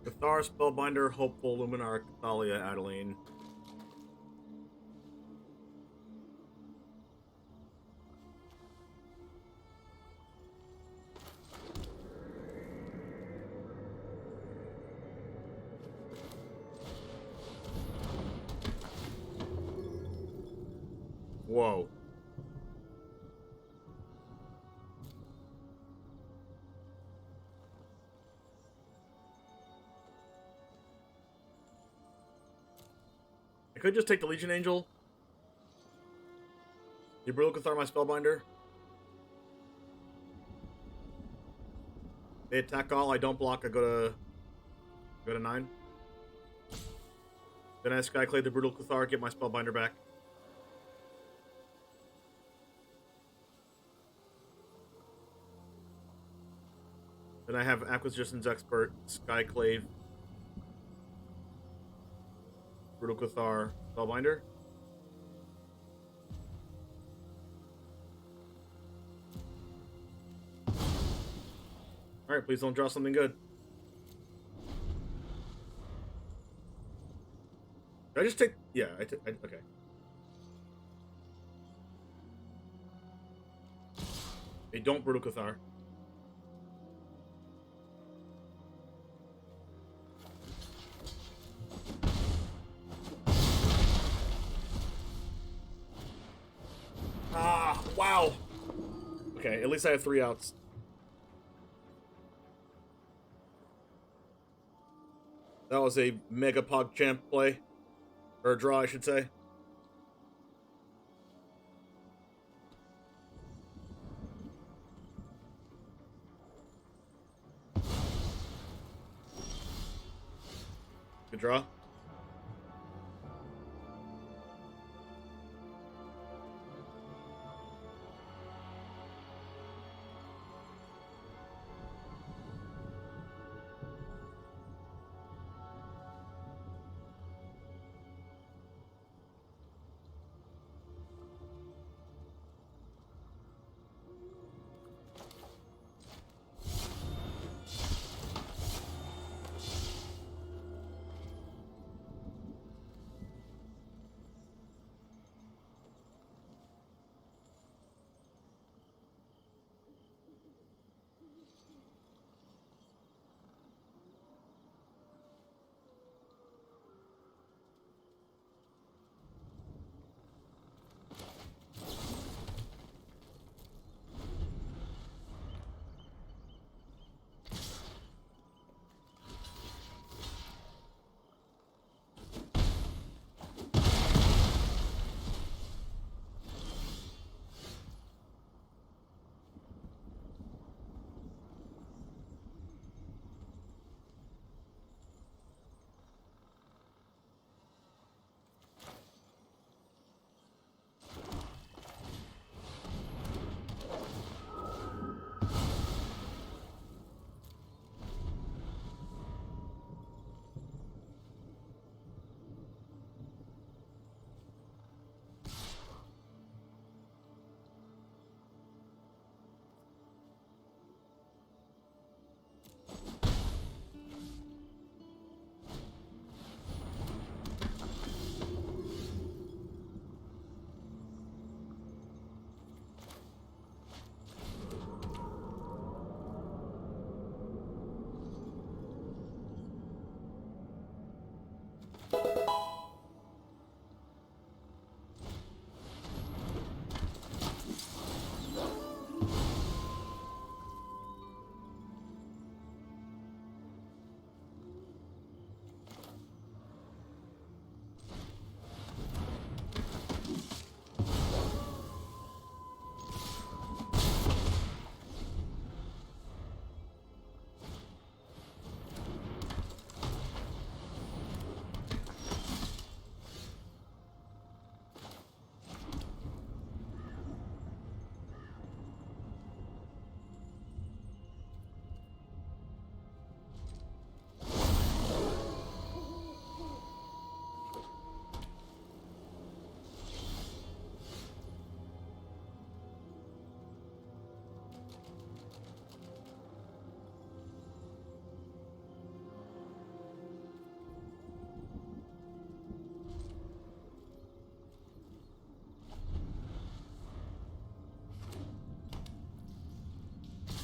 Cathar, Spellbinder, Hopeful, Luminar, Cathalia, Adeline. Whoa. I could just take the Legion Angel. You Brutal Cathar my Spellbinder. They attack all, I don't block, I go to 9. Then I Skyclave the Brutal Cathar, get my Spellbinder back. Then I have Acquisitions Expert, Skyclave, Brutal Cathar, Spellbinder. Alright, please don't draw something good. Did I just take... Yeah, okay. Hey, don't Brutal Cathar. Ah, wow. Okay, at least I have 3 outs. That was a Mega PogChamp play. Or a draw, I should say. Good draw.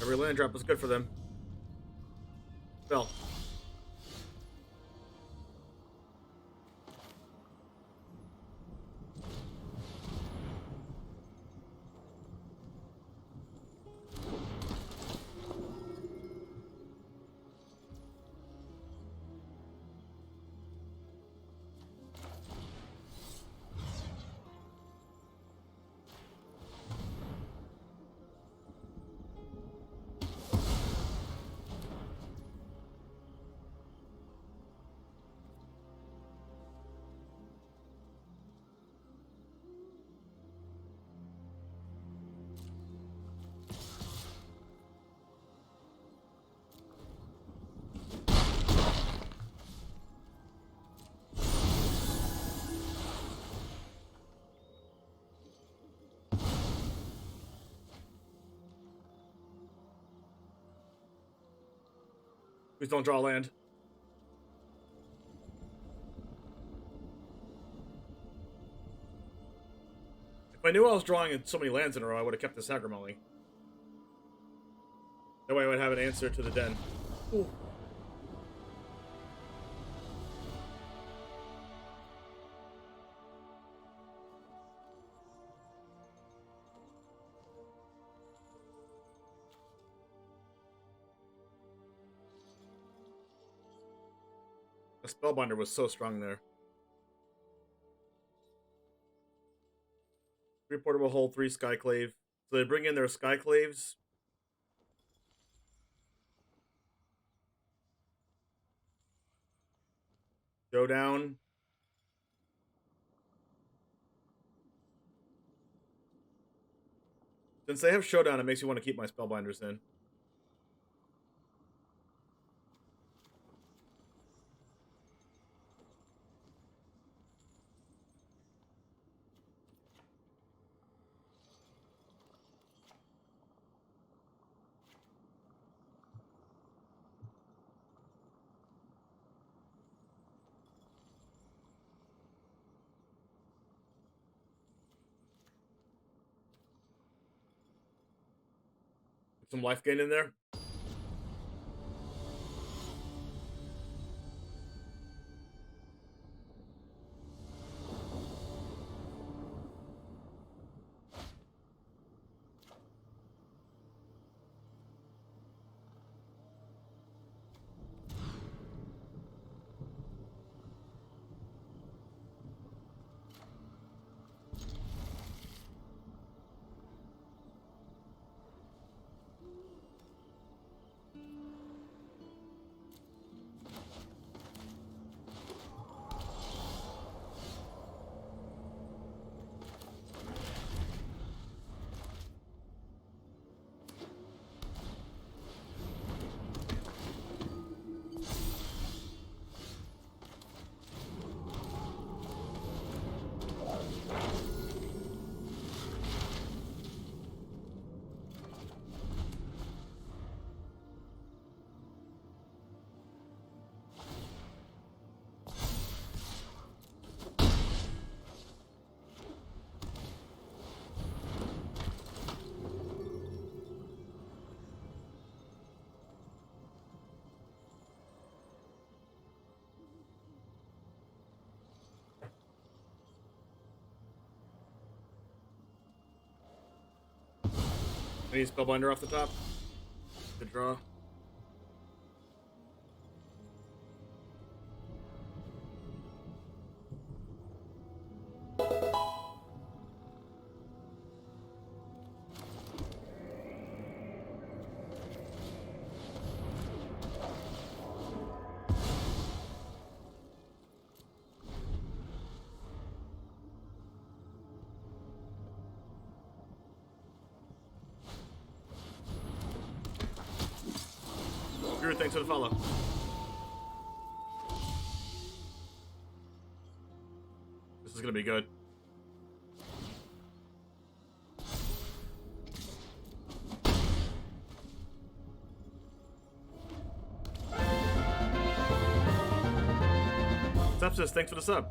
Every land drop was good for them. Fell. Please don't draw land. If I knew I was drawing so many lands in a row, I would have kept this aggro mulling. That way I would have an answer to the den. Ooh. The Spellbinder was so strong there. 3 Portable Hold, 3 Skyclave. So they bring in their Skyclaves. Showdown. Since they have Showdown, it makes me want to keep my Spellbinders in. Some life gain in there. I need Spellbinder off the top. Good draw. Thanks for the follow. This is gonna be good. Sepsis, thanks for the sub.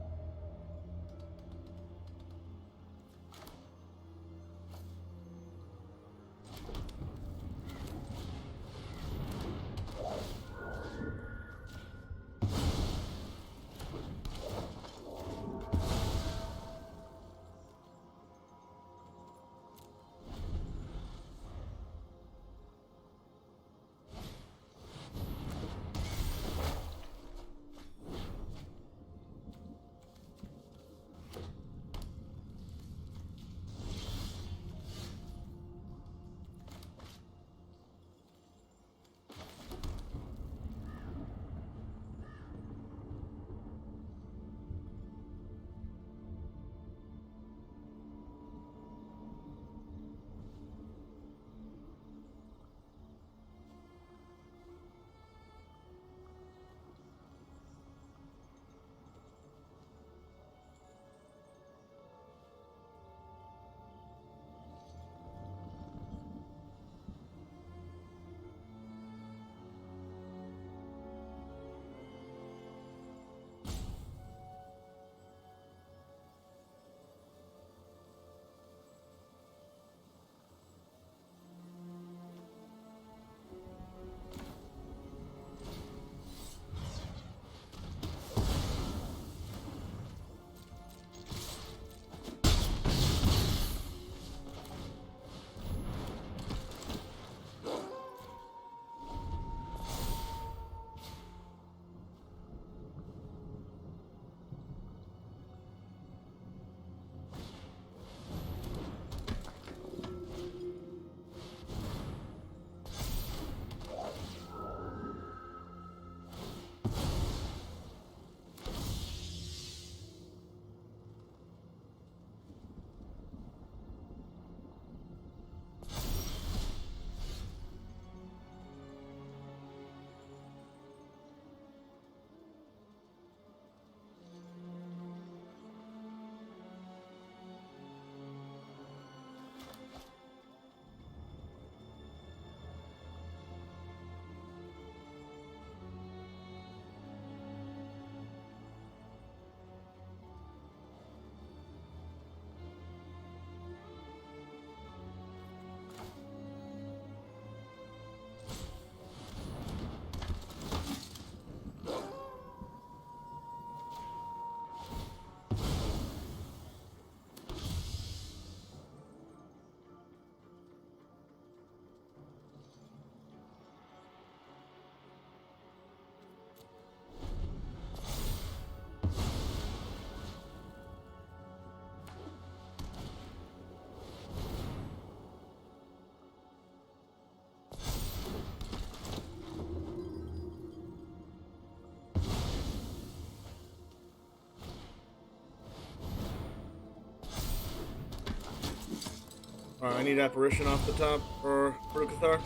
Alright, I need apparition off the top for Cathar.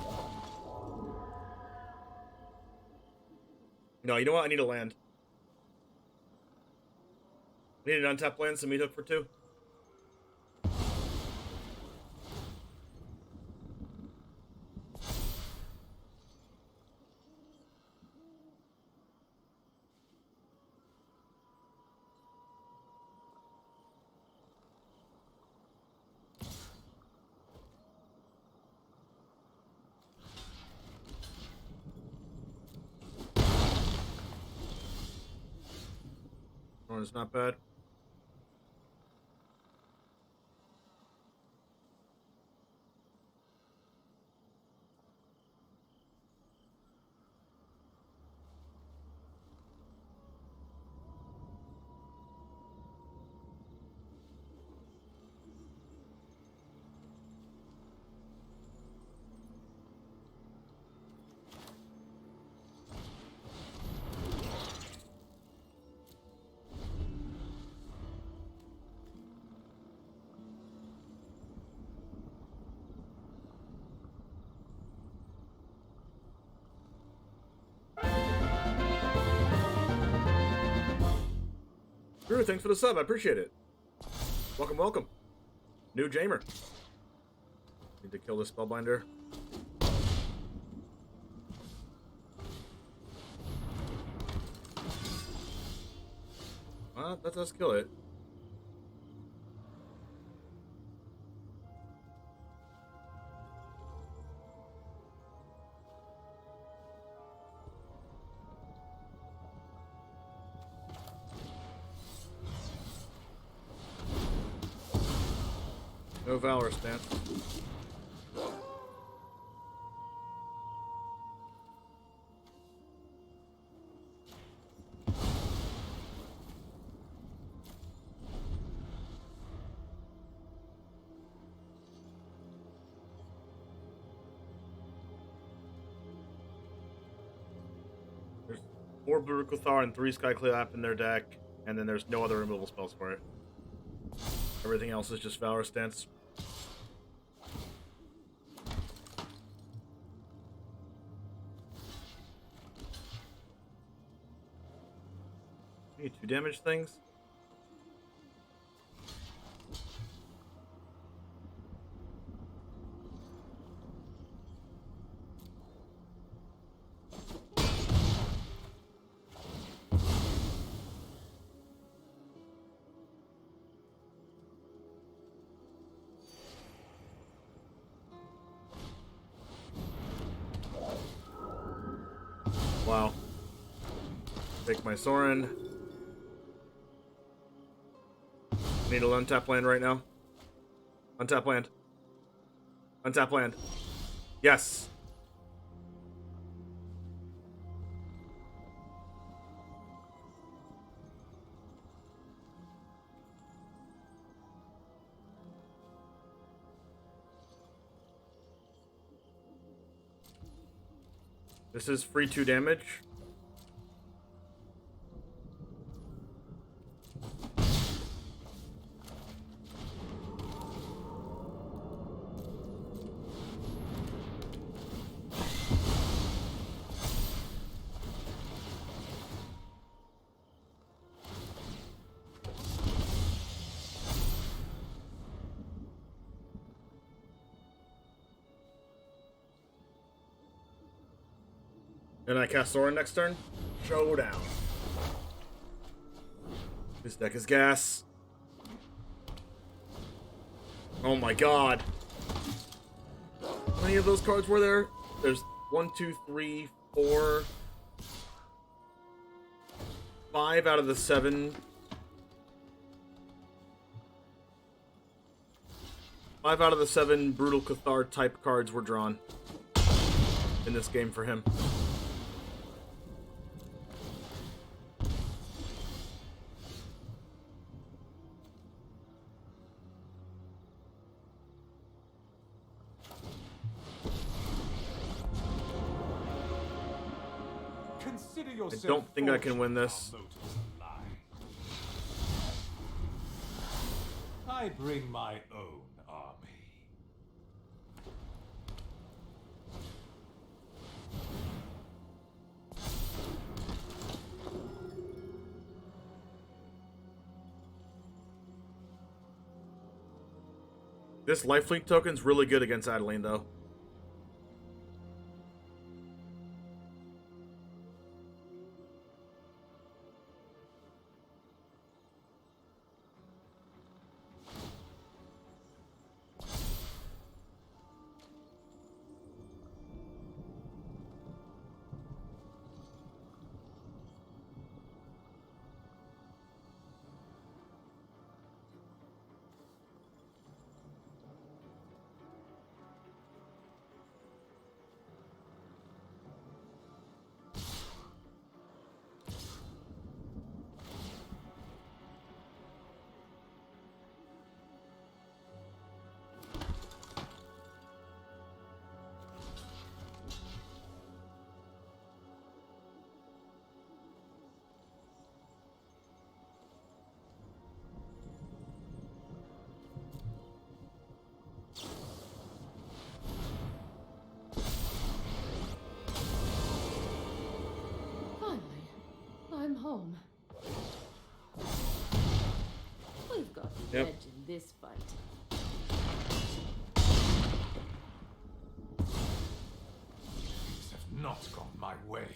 No, you know what? I need a land. I need an untapped land, some meat hook for 2. Oh, it's not bad. Drew, thanks for the sub. I appreciate it. Welcome, welcome. New Jamer. Need to kill this spellbinder. Well, that does kill it. No Valor stance. There's 4 Blue Cathar and 3 Skyclap in their deck, and then there's no other removal spells for it. Everything else is just Valor stance. Need 2 damage things. Wow. Take my Sorin. Need an untap land right now. Untap land. Untap land. Yes. This is free 2 damage. And I cast Sorin next turn. Showdown. This deck is gas. Oh my god. How many of those cards were there? There's 1, 2, 3, 4, 5 out of the 7. 5 out of the 7 Brutal Cathar type cards were drawn in this game for him. I don't think I can win this. I bring my own army. This life leak token's really good against Adeline, though. I'm home. We've got the edge in this fight. Things have not gone my way.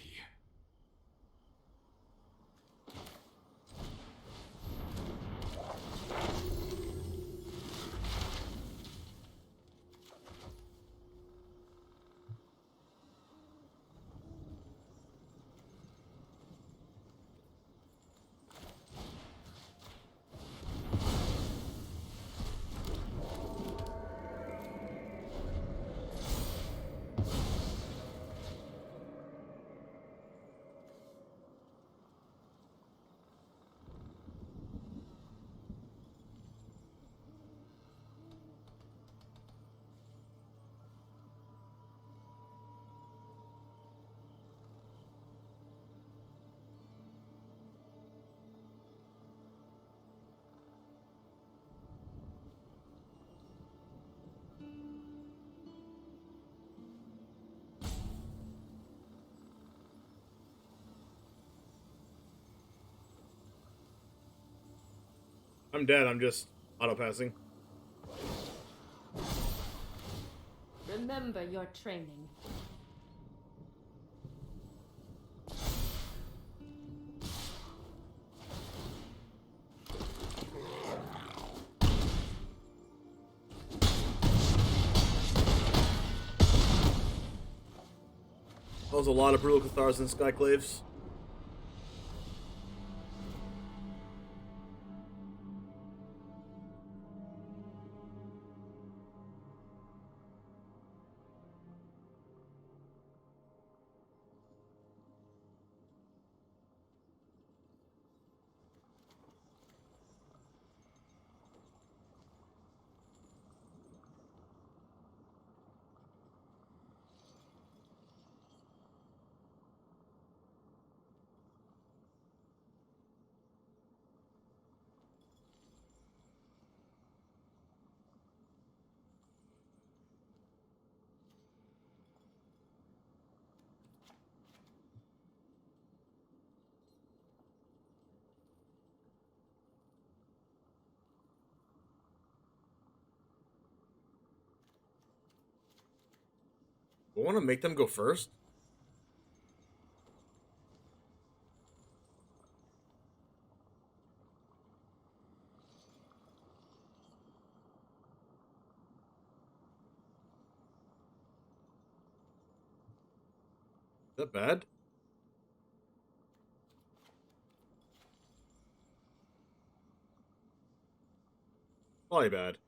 I'm dead. I'm just auto-passing. Remember your training. That was a lot of brutal Cathars and Skyclaves. I want to make them go first. Is that bad? Probably bad.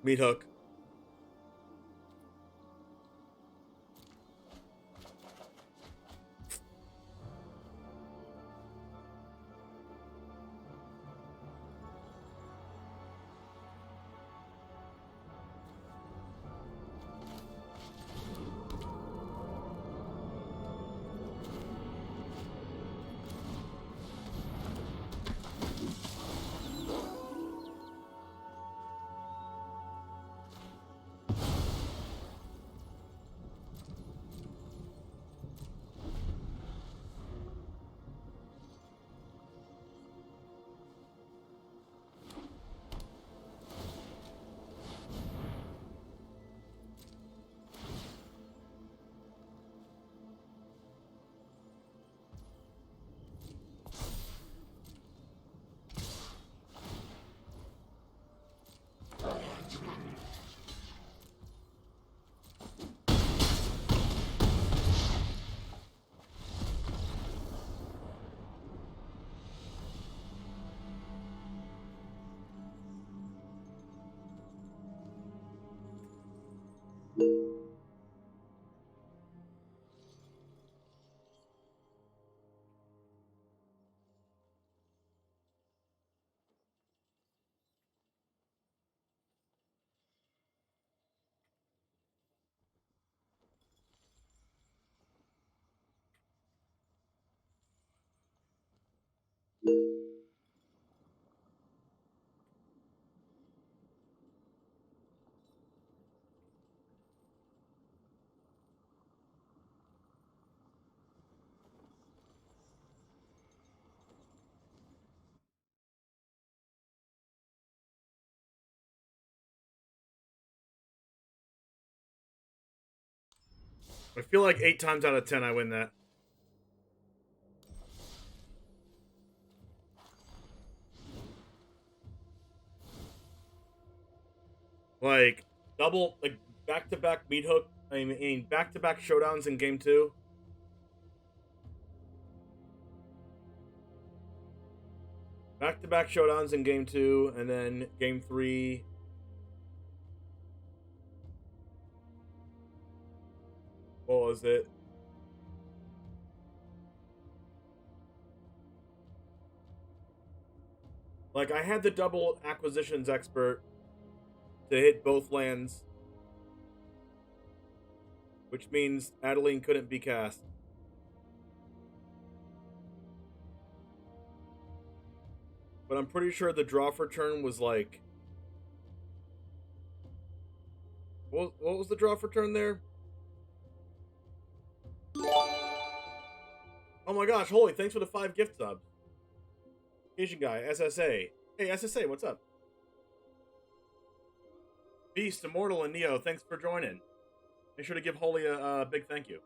Meat hook. I feel like 8 times out of 10 I win that. Like, double, like, back-to-back meat hook. I mean, back-to-back showdowns in game 2. Back-to-back showdowns in game 2, and then game 3. What was it? Like, I had the double acquisitions expert to hit both lands, which means Adeline couldn't be cast. But I'm pretty sure the draw for turn was like... What was the draw for turn there? Oh my gosh, holy, thanks for the 5 gift subs. Asian guy, SSA. Hey, SSA, what's up? Beast, Immortal, and Neo, thanks for joining. Make sure to give Holy a big thank you.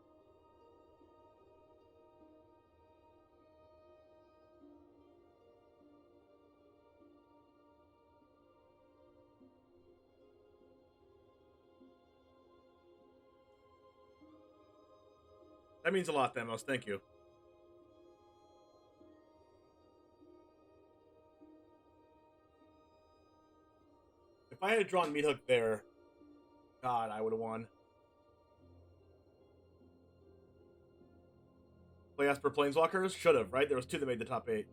That means a lot, Thamos. Thank you. If I had drawn Meat Hook there, God, I would have won. Play Esper Planeswalkers? Should have, right? There was 2 that made the top 8.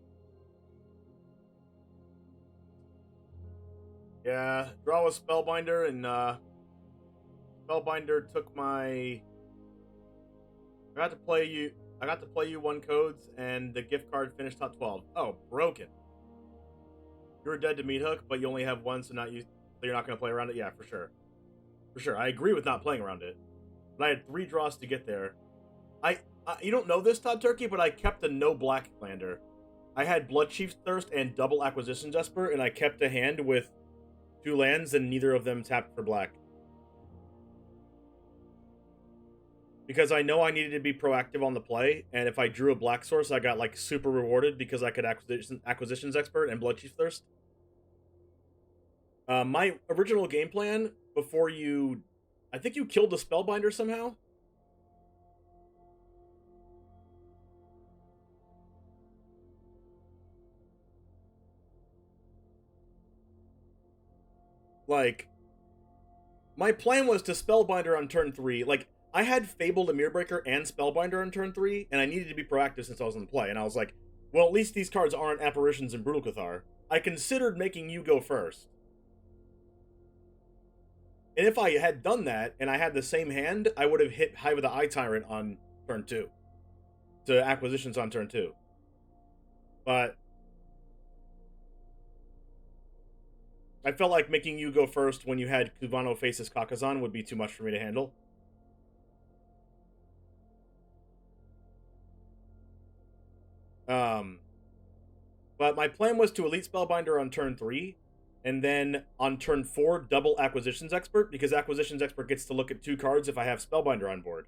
Yeah, draw was Spellbinder, and Spellbinder took my... I got to play you 1 codes, and the gift card finished top 12. Oh, broken. You're dead to Meat Hook, but you only have 1, so you're not going to play around it? Yeah, for sure. For sure. I agree with not playing around it. But I had 3 draws to get there. You don't know this, Todd Turkey, but I kept a no black lander. I had Bloodchief's Thirst and double Acquisition Jesper, and I kept a hand with 2 lands, and neither of them tapped for black. Because I know I needed to be proactive on the play, and if I drew a black source, I got, like, super rewarded because I could Acquisitions Expert and Bloodchief's Thirst. My original game plan, before you... I think you killed the Spellbinder somehow? Like, my plan was to Spellbinder on turn 3. Like, I had Fable the Mirror Breaker and Spellbinder on turn 3, and I needed to be proactive since I was in play. And I was like, well, at least these cards aren't Apparitions and Brutal Cathar. I considered making you go first. And if I had done that, and I had the same hand, I would have hit Hive of the Eye Tyrant on turn 2. To Acquisitions on turn 2. But I felt like making you go first when you had Cubano Faces Kakazan would be too much for me to handle. But my plan was to Elite Spellbinder on turn 3, and then on turn 4, double Acquisitions Expert, because Acquisitions Expert gets to look at 2 cards if I have Spellbinder on board.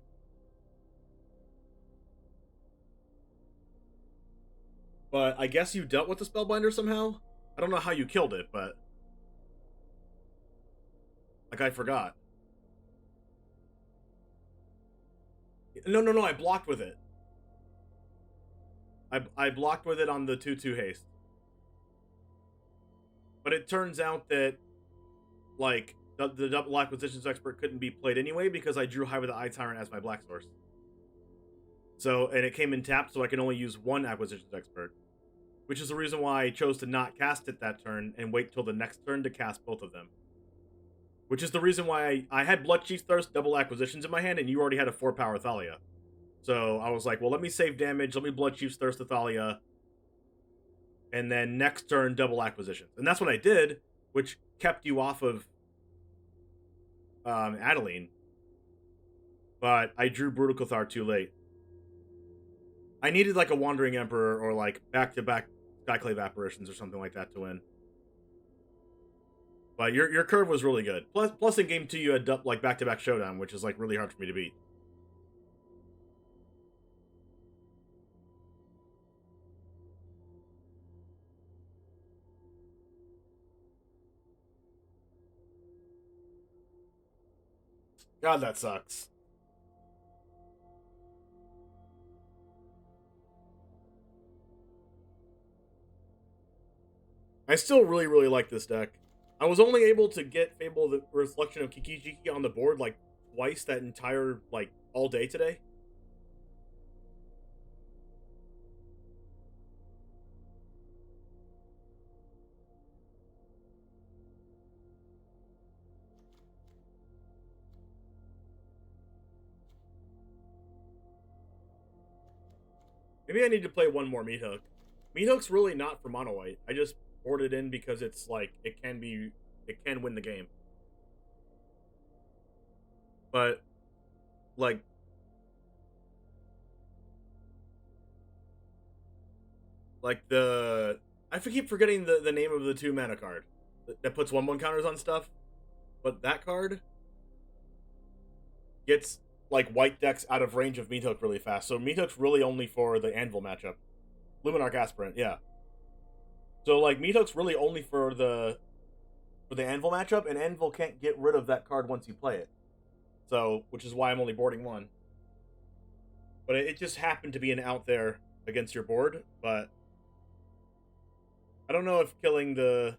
But I guess you dealt with the Spellbinder somehow? I don't know how you killed it, but... like, I forgot. No, I blocked with it. I blocked with it on the 2/2 haste. But it turns out that, like, the double Acquisitions Expert couldn't be played anyway because I drew Hive of the Eye Tyrant as my black source. So, and it came in tapped, so I can only use 1 Acquisitions Expert. Which is the reason why I chose to not cast it that turn and wait till the next turn to cast both of them. Which is the reason why I had Bloodchief's Thirst, double Acquisitions in my hand, and you already had a 4-power Thalia. So I was like, well, let me save damage, let me Bloodchief's Thirst to Thalia, and then next turn, double Acquisitions. And that's what I did, which kept you off of Adeline. But I drew Brutal Cathar too late. I needed like a Wandering Emperor or like back-to-back Skyclave Apparitions or something like that to win. But your curve was really good. Plus in game 2 you had like back-to-back Showdown, which is like really hard for me to beat. God, that sucks. I still really, really like this deck. I was only able to get Fable the Reflection of Kikijiki on the board like twice that entire, like, all day today. Maybe I need to play one more Meat Hook. Meat Hook's really not for mono white. I just board it in because it's like it can win the game. But like I keep forgetting the name of the 2 mana card that puts 1/1 counters on stuff. But that card gets like white decks out of range of Meat Hook really fast. So Meat Hook's really only for the Anvil matchup. Luminarch Aspirant, yeah. So like Meat Hook's really only for the Anvil matchup, and Anvil can't get rid of that card once you play it. So, which is why I'm only boarding 1. But it just happened to be an out there against your board, but I don't know if killing the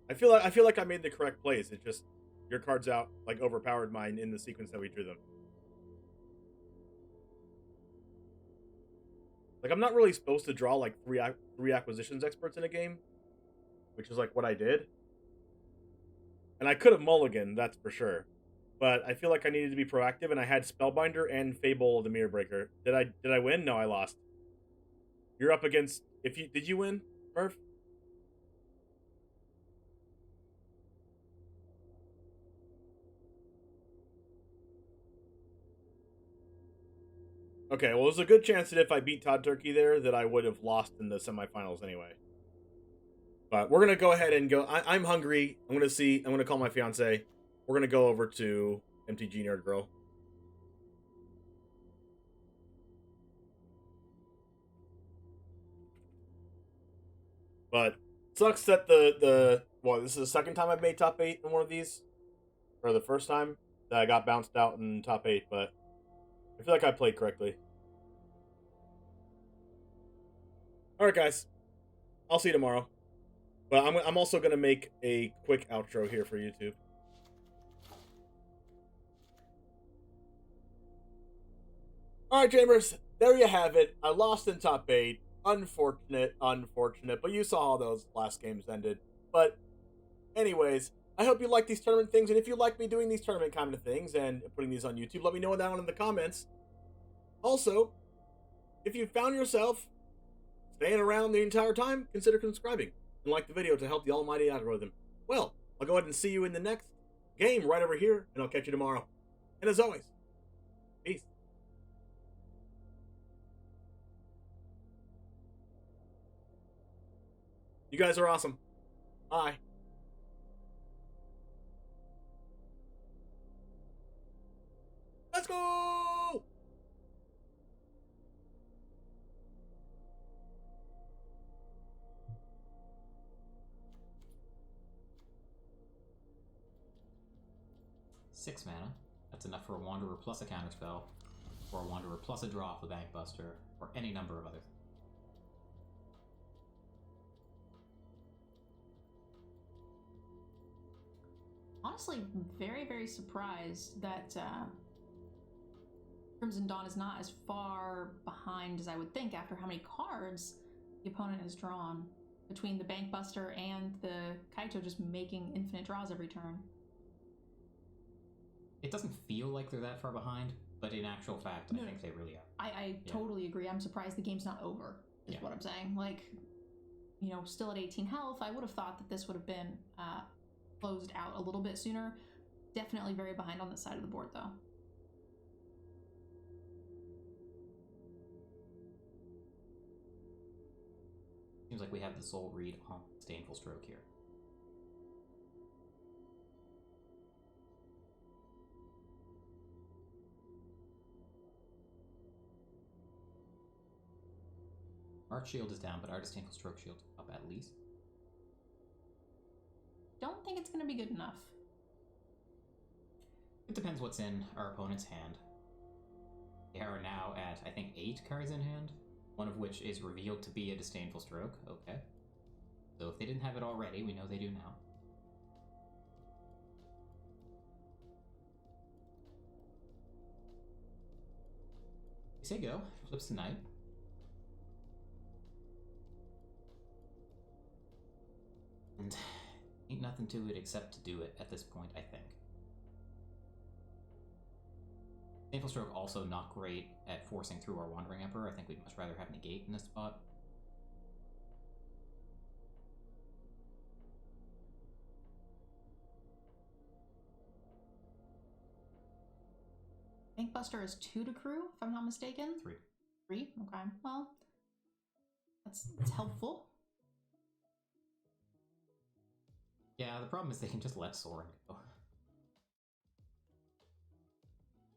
I feel like I made the correct plays. It just your cards out like overpowered mine in the sequence that we drew them. Like, I'm not really supposed to draw, like, three Acquisitions Experts in a game, which is, like, what I did. And I could have mulliganed, that's for sure. But I feel like I needed to be proactive, and I had Spellbinder and Fable the Mirror Breaker. Did I win? No, I lost. You're up against... Did you win, Murph? Okay, well, there's a good chance that if I beat Todd Turkey there, that I would have lost in the semifinals anyway. But we're going to go ahead and go... I'm hungry. I'm going to call my fiance. We're going to go over to MTG Nerd Girl. But sucks that well, this is the second time I've made top 8 in one of these. Or the first time that I got bounced out in top 8, but I feel like I played correctly. Alright, guys. I'll see you tomorrow. But I'm also going to make a quick outro here for YouTube. Alright, Chambers, there you have it. I lost in top 8. Unfortunate, but you saw how those last games ended. But, anyways, I hope you like these tournament things, and if you like me doing these tournament kind of things and putting these on YouTube, let me know down in the comments. Also, if you found yourself staying around the entire time, consider subscribing and like the video to help the almighty algorithm. Well, I'll go ahead and see you in the next game right over here, and I'll catch you tomorrow. And as always, peace. You guys are awesome. Bye. Let's go! Six mana. That's enough for a Wanderer plus a counterspell, or a Wanderer plus a draw off the Bankbuster, or any number of other things. Honestly, very, very surprised that Crimson Dawn is not as far behind as I would think after how many cards the opponent has drawn between the Bankbuster and the Kaito just making infinite draws every turn. It doesn't feel like they're that far behind, but in actual fact, I think they really are. I totally agree. I'm surprised the game's not over, is what I'm saying. Like, you know, still at 18 health, I would have thought that this would have been closed out a little bit sooner. Definitely very behind on this side of the board, though. Seems like we have the soul read on Disdainful Stroke here. Arch Shield is down, but our Disdainful Stroke Shield up at least. Don't think it's going to be good enough. It depends what's in our opponent's hand. They are now at, I think, 8 cards in hand, one of which is revealed to be a Disdainful Stroke. Okay. So if they didn't have it already, we know they do now. We say go. Flips the knight. And ain't nothing to it except to do it at this point, I think. Disdainful Stroke also not great at forcing through our Wandering Emperor. I think we'd much rather have Negate in this spot. Bankbuster is 2 to crew, if I'm not mistaken. 3. 3? Okay. Well, that's helpful. Yeah, the problem is they can just let Sorin go.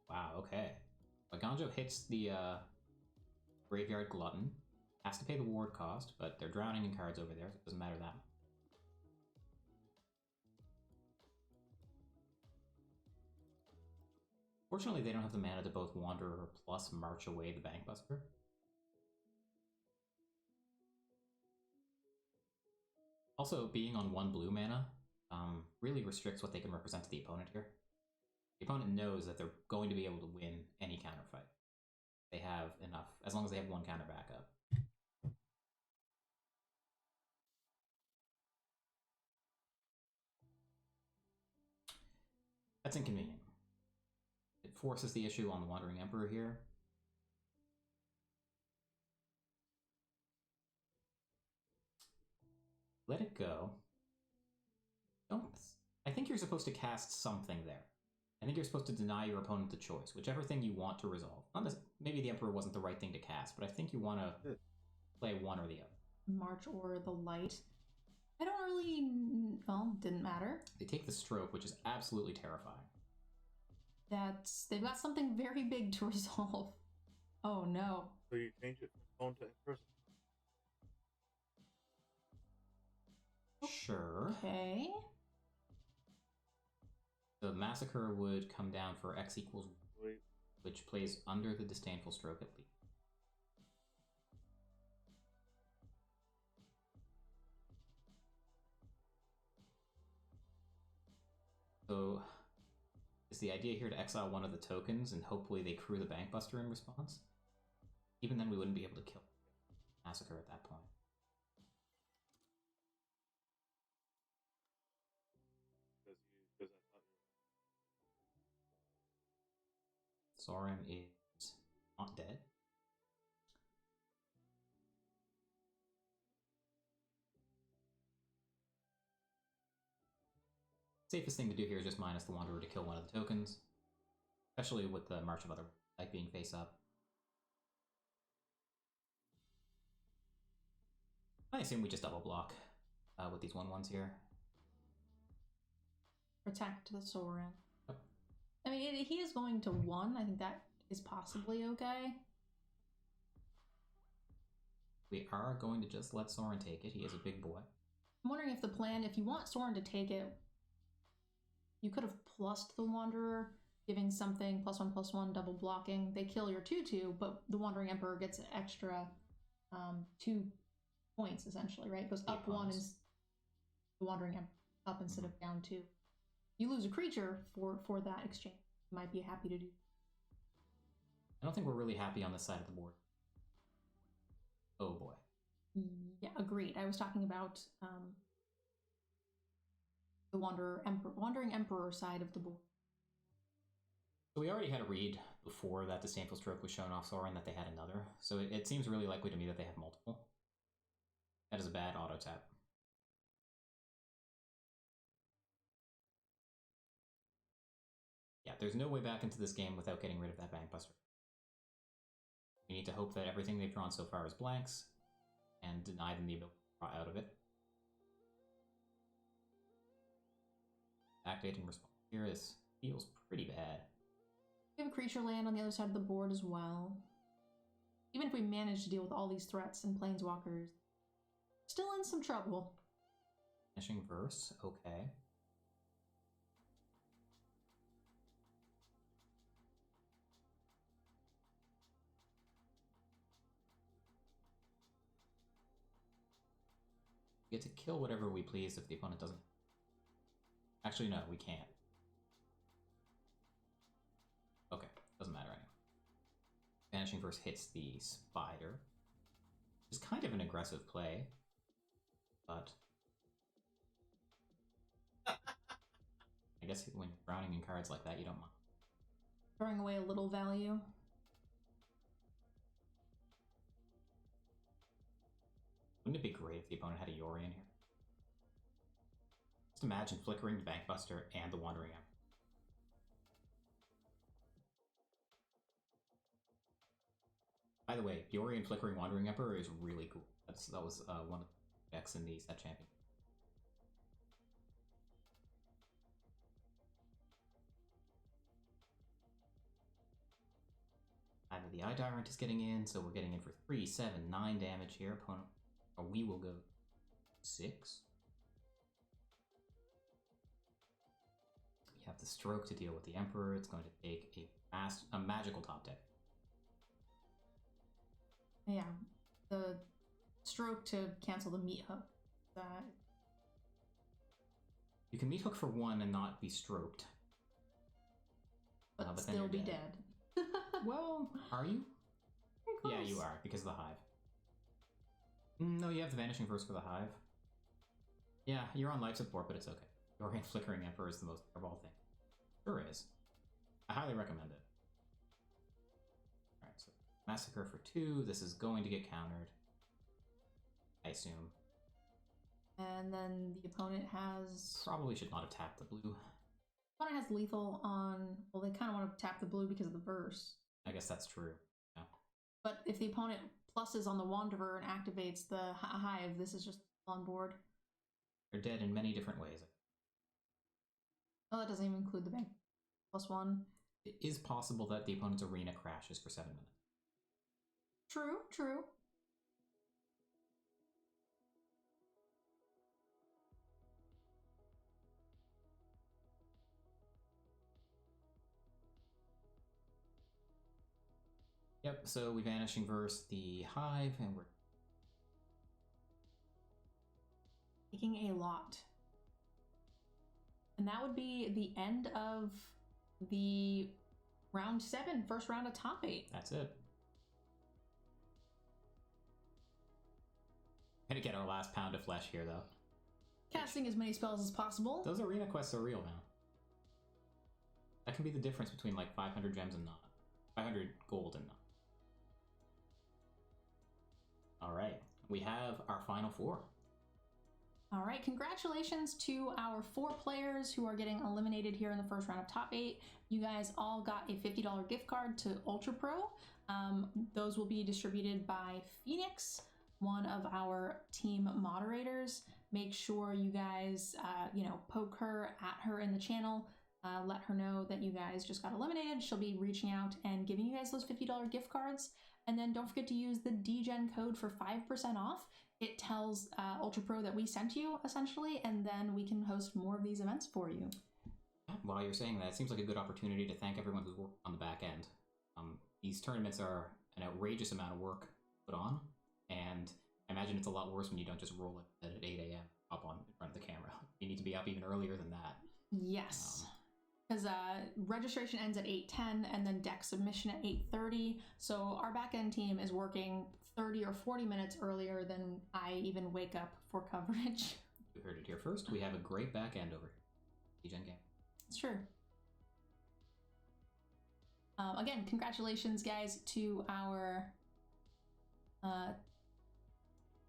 Wow, okay. Ganjo hits the Graveyard Glutton. Has to pay the ward cost, but they're drowning in cards over there, so it doesn't matter that much. Fortunately, they don't have the mana to both Wanderer plus march away the Bankbuster. Also, being on 1 blue mana really restricts what they can represent to the opponent here. The opponent knows that they're going to be able to win any counterfight. They have enough, as long as they have 1 counter backup. That's inconvenient. It forces the issue on the Wandering Emperor here. Let it go. I think you're supposed to cast something there. I think you're supposed to deny your opponent the choice, whichever thing you want to resolve. Maybe the Emperor wasn't the right thing to cast, but I think you want to play one or the other. March or the light. I don't really... Well, didn't matter. They take the stroke, which is absolutely terrifying. They've got something very big to resolve. Oh no. So you change it from phone to in person. Sure. Okay. The Massacre would come down for X equals, which plays under the Disdainful Stroke at least. So Is the idea here to exile one of the tokens and hopefully they crew the Bankbuster in response? Even then we wouldn't be able to kill Massacre at that point. Sorin is not dead. Safest thing to do here is just minus the Wanderer to kill one of the tokens, especially with the March of Other like being face up. I assume we just double block with these 1/1s here. Protect the Sorin. Yep. I mean, he is going to 1. I think that is possibly okay. We are going to just let Sorin take it. He is a big boy. I'm wondering if the plan, if you want Sorin to take it, you could have plussed the Wanderer, giving something +1/+1, double blocking. They kill your 2/2, but the Wandering Emperor gets an extra 2 points, essentially, right? It goes up 1 and the Wandering Emperor up instead of down 2. You lose a creature for that exchange. You might be happy to do. I don't think we're really happy on this side of the board. Oh boy. Yeah, agreed. I was talking about the Wandering Emperor side of the board. So we already had a read before that Disdainful Stroke was shown off Sorin that they had another, so it seems really likely to me that they have multiple. That is a bad auto tap. Yeah, there's no way back into this game without getting rid of that Bankbuster. We need to hope that everything they've drawn so far is blanks, and deny them the ability to draw out of it. Activating response here feels pretty bad. We have a creature land on the other side of the board as well. Even if we manage to deal with all these threats and planeswalkers, still in some trouble. Finishing Verse, okay. We get to kill whatever we please if the opponent doesn't. Actually, no, we can't. Okay, doesn't matter anyway. Vanishing Verse hits the Spider. It's kind of an aggressive play, but I guess when you're drowning in cards like that, you don't mind. Throwing away a little value. Wouldn't it be great if the opponent had a Yori in here? Just imagine flickering the Bankbuster and the Wandering Emperor. By the way, Yori and Flickering Wandering Emperor is really cool. That was one of the decks in the set champion. Either the Eye Tyrant is getting in, so we're getting in for 3, 7, 9 damage here. Opponent, or we will go 6. We have the Stroke to deal with the Emperor. It's going to take a magical top deck. Yeah, the Stroke to cancel the Meat Hook. That You can Meat Hook for 1 and not be stroked. but then still you're be dead. dead. Well, are you? Very Yeah, close. you are, because of the Hive. No, you have the Vanishing Verse for the Hive. Yeah, you're on life support, but it's okay. Yori and Flickering Emperor is the most terrible thing. Sure is. I highly recommend it. Alright, so Massacre for 2. This is going to get countered, I assume. And then the opponent has... Probably should not have tapped the blue. Opponent has lethal on... Well, they kind of want to tap the blue because of the verse. I guess that's true. Yeah. But if the opponent pluses on the Wanderer and activates the Hive, this is just on board. They're dead in many different ways. Oh, that doesn't even include the bank. +1. It is possible that the opponent's arena crashes for 7 minutes. True, true. Yep, so we Vanishing Verse the Hive, and we're Taking a lot. And that would be the end of the round 7, first round of top 8. That's it. Gonna get our last pound of flesh here, though. Casting as many spells as possible. Those arena quests are real now. That can be the difference between like 500 gems and not. 500 gold and not. Alright, we have our final 4. All right, congratulations to our 4 players who are getting eliminated here in the first round of top 8. You guys all got a $50 gift card to Ultra Pro. Those will be distributed by Phoenix, one of our team moderators. Make sure you guys, poke her, at her in the channel. Let her know that you guys just got eliminated. She'll be reaching out and giving you guys those $50 gift cards. And then don't forget to use the DEGEN code for 5% off. It tells Ultra Pro that we sent you, essentially, and then we can host more of these events for you. While you're saying that, it seems like a good opportunity to thank everyone who's worked on the back end. These tournaments are an outrageous amount of work put on, and I imagine it's a lot worse when you don't just roll it at 8 a.m. up on in front of the camera. You need to be up even earlier than that. Yes. Because registration ends at 8:10 and then deck submission at 8:30. So our back-end team is working 30 or 40 minutes earlier than I even wake up for coverage. You heard it here first. We have a great back end over here. DEGEN game. It's true. Again, congratulations, guys, to our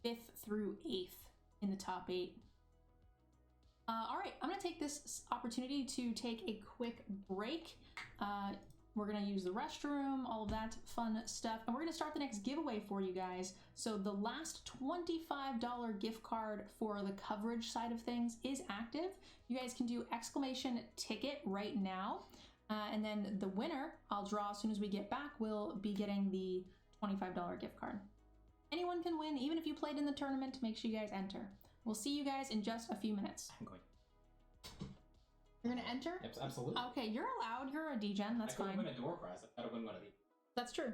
5th through 8th in the top 8. All right, I'm going to take this opportunity to take a quick break. We're going to use the restroom, all of that fun stuff, and we're going to start the next giveaway for you guys. So the last $25 gift card for the coverage side of things is active. You guys can do !ticket right now, and then the winner, I'll draw as soon as we get back, will be getting the $25 gift card. Anyone can win, even if you played in the tournament. Make sure you guys enter. We'll see you guys in just a few minutes. I'm going. You're gonna enter? Yep, absolutely. Okay, you're allowed. You're a DEGEN. That's fine. I could win a door prize. I gotta win one of these. That's true.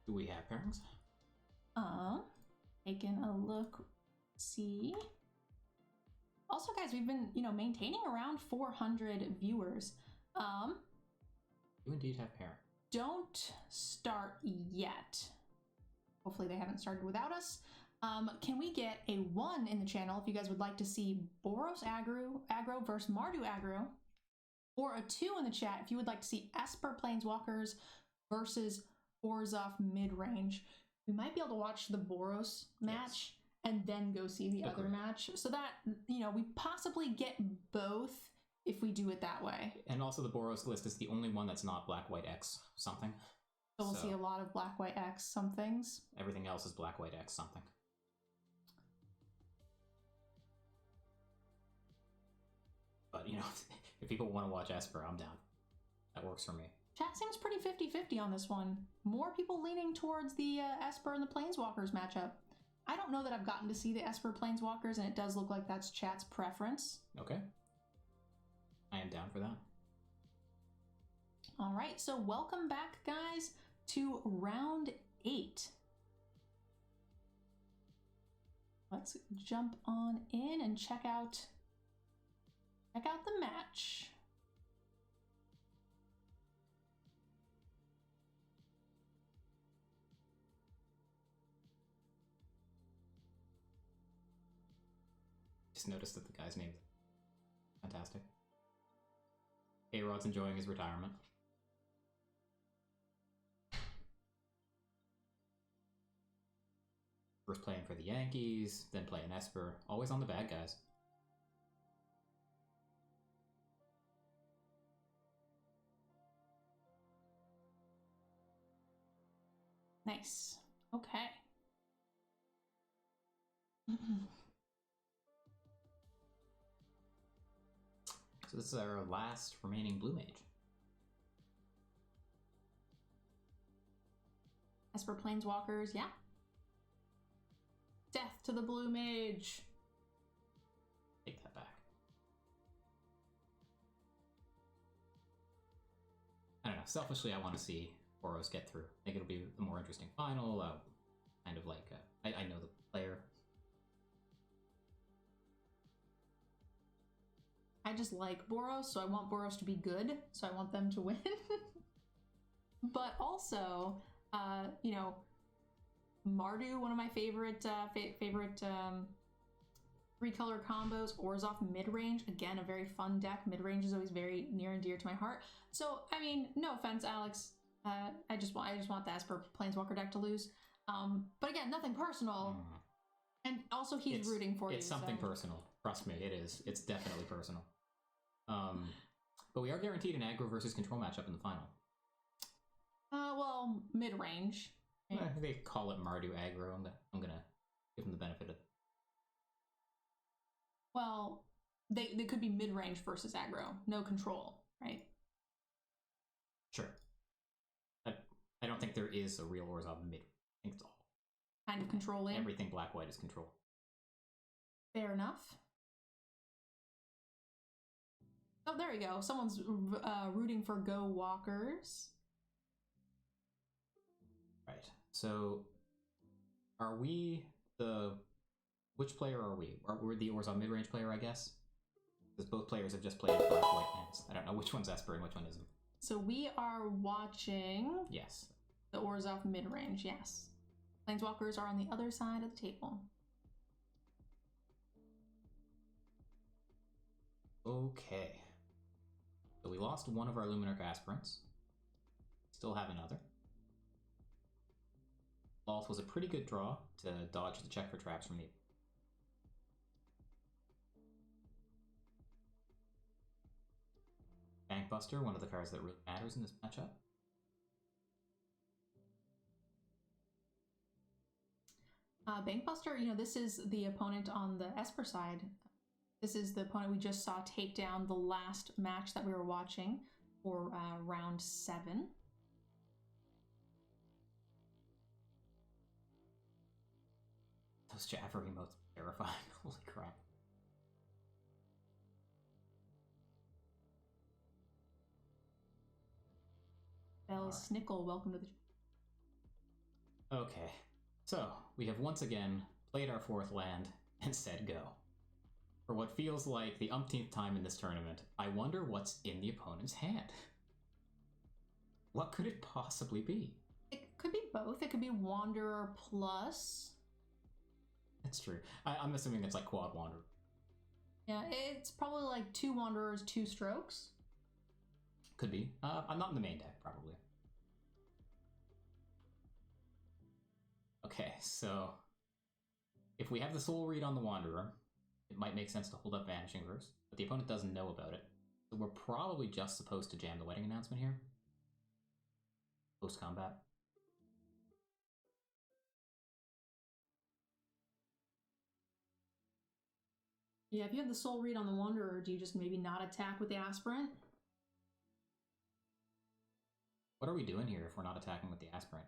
Do we have pairings? Taking a look, see. Also, guys, we've been, maintaining around 400 viewers. You indeed have pairing. Don't start yet. Hopefully they haven't started without us. Can we get a 1 in the channel if you guys would like to see Boros aggro versus Mardu aggro? Or a 2 in the chat if you would like to see Esper Planeswalkers versus Orzhov mid-range. We might be able to watch the Boros match and then go see the other match. So that, we possibly get both if we do it that way. And also the Boros list is the only one that's not black, white, X something. So we'll see a lot of black, white, X some things. Everything else is black, white, X something. But, if people want to watch Esper, I'm down. That works for me. Chat seems pretty 50-50 on this one. More people leaning towards the Esper and the Planeswalkers matchup. I don't know that I've gotten to see the Esper Planeswalkers, and it does look like that's chat's preference. Okay. I am down for that. All right, so welcome back, guys, to round 8. Let's jump on in and check out the match. Just noticed that the guy's name is fantastic. A-Rod's enjoying his retirement. First playing for the Yankees, then playing Esper. Always on the bad guys. Nice. Okay. So this is our last remaining Blue Mage. Esper Planeswalkers, yeah. Death to the Blue Mage. Take that back. I don't know. Selfishly, I want to see Boros get through. I think it'll be the more interesting final. Kind of like, I know the player. I just like Boros, so I want Boros to be good, so I want them to win. But also, Mardu, one of my favorite 3-color combos. Orzhov mid-range, again, a very fun deck. Mid-range is always very near and dear to my heart. So, I mean, no offense, Alex. I just want the Esper Planeswalker deck to lose. But again, nothing personal. And also, he's rooting for you. It's something personal. Trust me, it is. It's definitely personal. But we are guaranteed an aggro versus control matchup in the final. Well, mid-range. Right? They call it Mardu aggro. I'm gonna give them the benefit of. Well, they could be mid-range versus aggro, no control, right? Sure. I don't think there is a real Orzhov mid. I think it's all kind of controlling. Everything black-white is control. Fair enough. Oh, there we go. Someone's rooting for Go Walkers. Right. So, are we which player are we? We're the Orzhov mid-range player, I guess? Because both players have just played black-white lands. I don't know which one's Esper and which one isn't. So we are watching... Yes. The Orzhov mid-range, yes. Planeswalkers are on the other side of the table. Okay. So we lost one of our Luminarch aspirants. Still have another. Loth was a pretty good draw to dodge the check for traps from the... Bankbuster, one of the cards that really matters in this matchup. Bankbuster, this is the opponent on the Esper side. This is the opponent we just saw take down the last match that we were watching for round 7. Those Jaffer emotes are terrifying. Holy crap. Bell Snickle, welcome to the... Okay, so we have once again played our 4th land and said go. For what feels like the umpteenth time in this tournament, I wonder what's in the opponent's hand. What could it possibly be? It could be both. It could be Wanderer plus. That's true. I'm assuming it's like quad Wanderer. Yeah, it's probably like 2 Wanderers, 2 strokes. Could be. I'm not in the main deck, probably. Okay, so if we have the Soul Read on the Wanderer, it might make sense to hold up Vanishing Verse, but the opponent doesn't know about it. So we're probably just supposed to jam the Wedding Announcement here. Post-combat. Yeah, if you have the Soul Read on the Wanderer, do you just maybe not attack with the Aspirant? What are we doing here if we're not attacking with the Aspirant?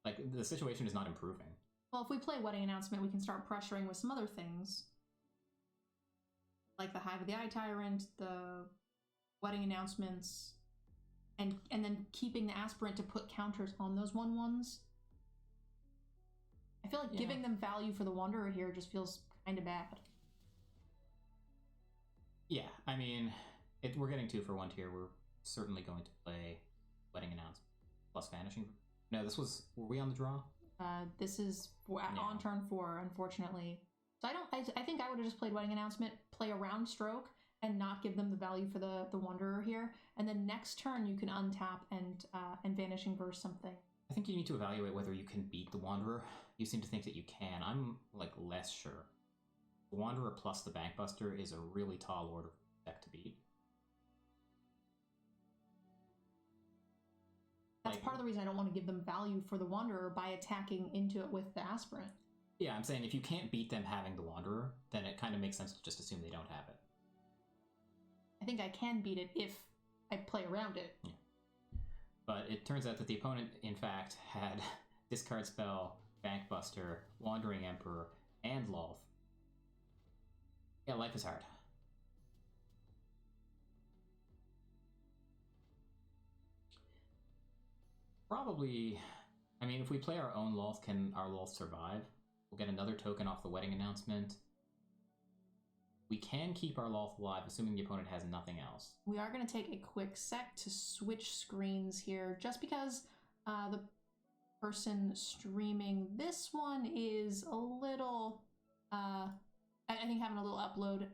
Like, the situation is not improving. Well, if we play Wedding Announcement, we can start pressuring with some other things. Like the Hive of the Eye Tyrant, the Wedding Announcements, and then keeping the Aspirant to put counters on those 1/1s. I feel like giving them value for the Wanderer here just feels kind of bad. Yeah, I mean, we're getting 2 for 1 tier. We're certainly going to play Wedding Announcement plus Vanishing. No, were we on the draw? This is on turn 4, unfortunately. So I think I would have just played Wedding Announcement, play around stroke, and not give them the value for the Wanderer here. And then next turn you can untap and Vanishing Verse something. I think you need to evaluate whether you can beat the Wanderer. You seem to think that you can. I'm, like, less sure. The Wanderer plus the Bankbuster is a really tall order deck to beat. That's part of the reason I don't want to give them value for the Wanderer by attacking into it with the Aspirant. Yeah, I'm saying if you can't beat them having the Wanderer, then it kind of makes sense to just assume they don't have it. I think I can beat it if I play around it. Yeah. But it turns out that the opponent, in fact, had Discard Spell, Bankbuster, Wandering Emperor, and Lolth. Yeah, life is hard. Probably, I mean, if we play our own Lolth, can our Lolth survive? We'll get another token off the Wedding Announcement. We can keep our Lolth alive, assuming the opponent has nothing else. We are going to take a quick sec to switch screens here, just because the person streaming this one is a little, I think having a little upload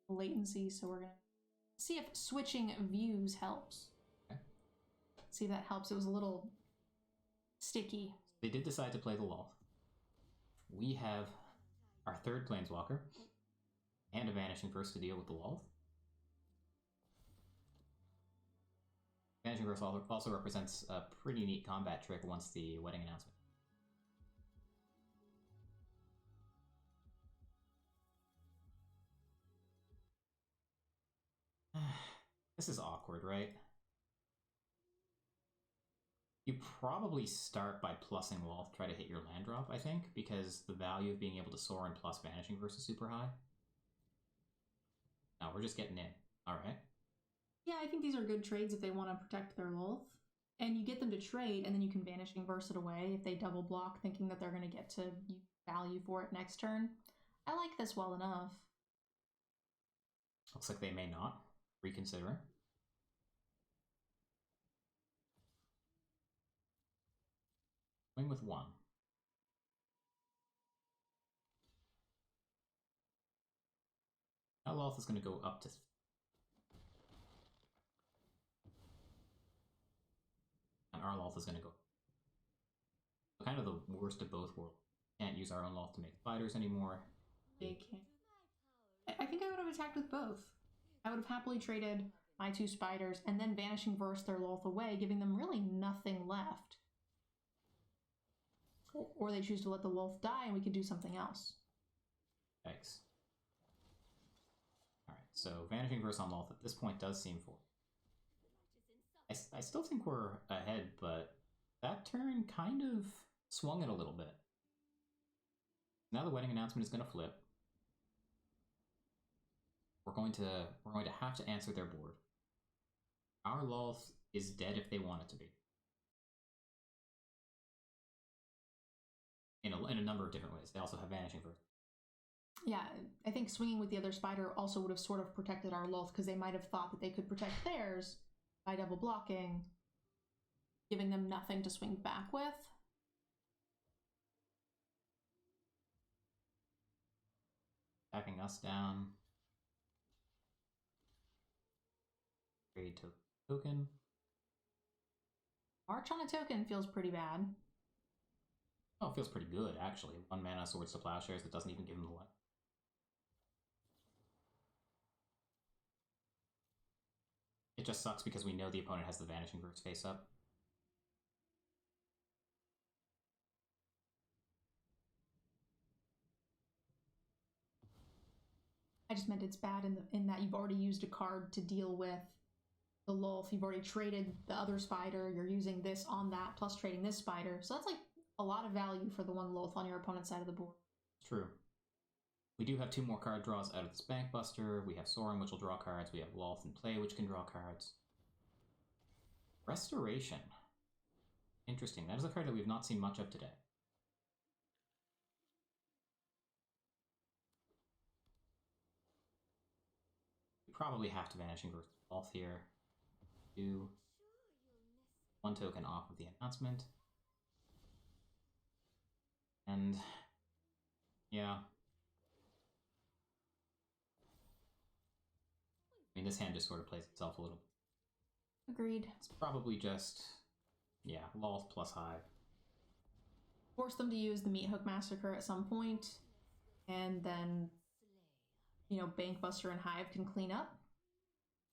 latency, so we're going to see if switching views helps. Okay. See if that helps. It was a little sticky. They did decide to play the Lolth. We have our 3rd Planeswalker and a Vanishing Verse to deal with the Lolth. Vanishing Verse also represents a pretty neat combat trick once the Wedding Announcement. This is awkward, right? You probably start by plussing Lolth, try to hit your land drop, I think, because the value of being able to soar and plus Vanishing Verse is super high. No, we're just getting in. Alright. Yeah, I think these are good trades if they want to protect their Lolth. And you get them to trade, and then you can Vanishing Verse it away if they double block, thinking that they're going to get to use value for it next turn. I like this well enough. Looks like they may not. Reconsidering. Swing with 1. Now Lolth is going to go up to... And our Lolth is going to go... Kind of the worst of both worlds. Can't use our own Lolth to make spiders anymore. They can't. I think I would have attacked with both. I would have happily traded my 2 spiders and then Vanishing Verse their Lolth away, giving them really nothing left. Or they choose to let the Lolth die and we could do something else. Yikes. Alright, so Vanishing Verse on Lolth at this point does seem for. I still think we're ahead, but that turn kind of swung it a little bit. Now the Wedding Announcement is going to flip. We're going to have to answer their board. Our Lolth is dead if they want it to be. in a number of different ways. They also have Vanishing Verse. Yeah, I think swinging with the other spider also would have sort of protected our Lolth, because they might have thought that they could protect theirs by double blocking, giving them nothing to swing back with. Backing us down. Trade token. March on a token feels pretty bad. Oh, it feels pretty good, actually. 1 mana Swords to Plowshares that doesn't even give them the life. It just sucks because we know the opponent has the Vanishing Verse face up. I just meant it's bad in that you've already used a card to deal with the Lolth. You've already traded the other spider. You're using this on that, plus trading this spider. So that's like a lot of value for the one Lolth on your opponent's side of the board. True. We do have 2 more card draws out of this Bank Buster. We have Soaring, which will draw cards. We have Lolth in play, which can draw cards. Restoration. Interesting. That is a card that we have not seen much of today. We probably have to Vanishing Verse Lolth here. Do 1 token off of the announcement. And yeah. I mean, this hand just sort of plays itself a little. Agreed. It's probably just, yeah, Lolth plus Hive. Force them to use the Meat Hook Massacre at some point, and then, you know, Bank Buster and Hive can clean up.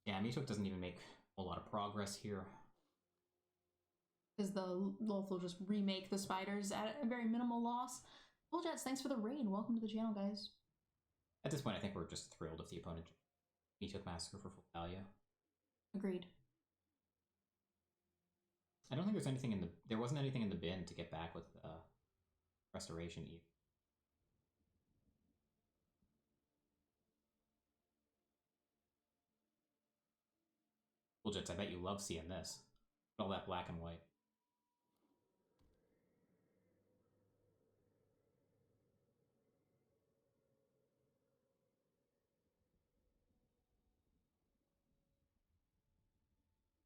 Yeah, Meat Hook doesn't even make a lot of progress here. Because the Lolth will just remake the spiders at a very minimal loss. Cool Jets, thanks for the raid. Welcome to the channel, guys. At this point, I think we're just thrilled if the opponent Meat Hook Massacre for full value. Agreed. I don't think there's anything in the... There wasn't anything in the bin to get back with Restoration either. Cool Jets, I bet you love seeing this. All that black and white.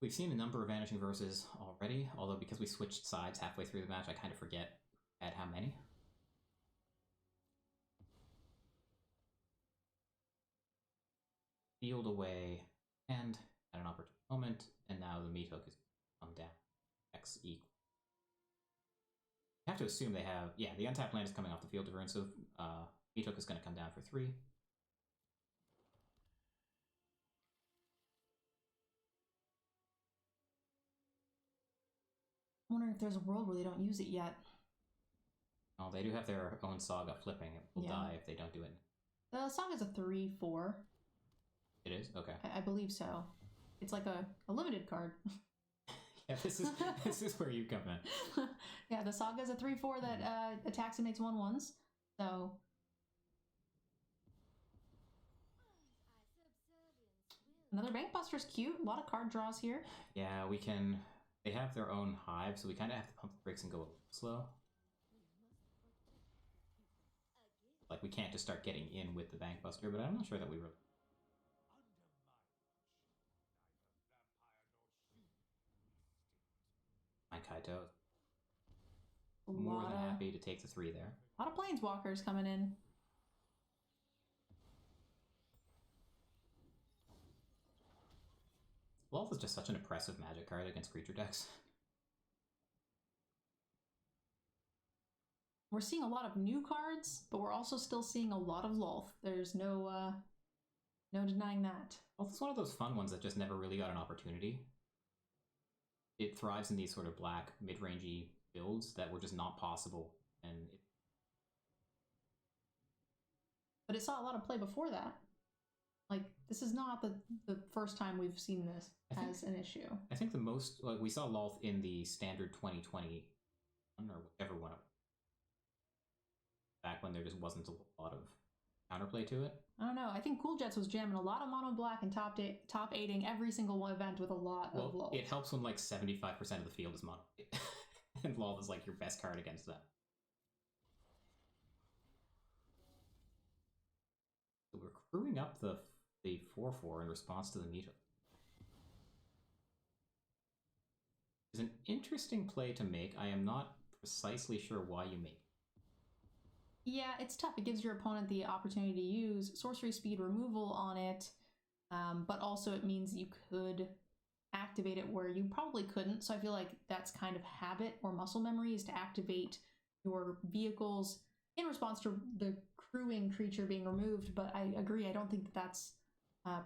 We've seen a number of Vanishing Verses already, although because we switched sides halfway through the match, I kind of forget at how many. Field away, and at an opportune moment, and now the Meat Hook is come down. X equal. I have to assume they have, yeah, the untapped land is coming off the field of ruin, so Meat Hook is going to come down for 3. I'm wondering if there's a world where they don't use it yet. Oh, they do have their own Saga flipping. It will Yeah. die if they don't do it. The Saga's a 3/4. It is? Okay. I believe so. It's like a limited card. Yeah, this is where you come in. Yeah, the Saga's a 3/4 that attacks and makes 1/1s. So another Bank Buster's cute. A lot of card draws here. Yeah, we can... They have their own Hive, so we kind of have to pump the brakes and go a little slow. Like, we can't just start getting in with the Bank Buster, but I'm not sure that we really... My Kaito. More than happy to take the 3 there. A lot of Planeswalkers coming in. Lolth is just such an oppressive Magic card against creature decks. We're seeing a lot of new cards, but we're also still seeing a lot of Lolth. There's no denying that. Lolth is one of those fun ones that just never really got an opportunity. It thrives in these sort of black, mid-rangey builds that were just not possible, and But it saw a lot of play before that. Like, this is not the first time we've seen this as an issue. I think the most, like, we saw Lolth in the standard 2020, or whichever one, back when there just wasn't a lot of counterplay to it. I don't know. I think Cool Jets was jamming a lot of mono black and top 8ing every single event with a lot of Lolth. It helps when like 75% of the field is mono, and Lolth is like your best card against that. screwing up the 4/4 in response to the meter. Is an interesting play to make. I am not precisely sure why you make it. Yeah, it's tough. It gives your opponent the opportunity to use sorcery speed removal on it, but also it means you could activate it where you probably couldn't. So I feel like that's kind of habit or muscle memory, is to activate your vehicles in response to the crewing creature being removed. But I agree, I don't think that that's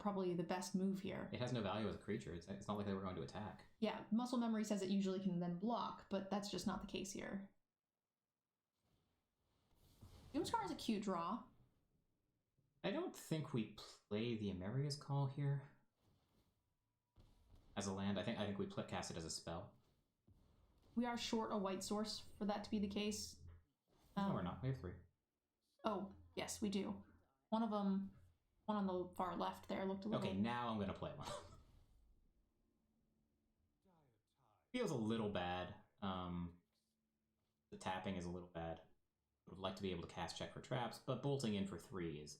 probably the best move here. It has no value as a creature. It's not like they were going to attack. Yeah, muscle memory says it usually can then block, but that's just not the case here. Doomscar is a cute draw. I don't think we play the Ameria's Call here as a land. I think we cast it as a spell. We are short a white source for that to be the case. No, we're not. We have 3. Oh, yes, we do. One of them, one on the far left there, looked a little... Okay, now I'm going to play one. Feels a little bad. The tapping is a little bad. Would like to be able to cast check for traps, but bolting in for 3 is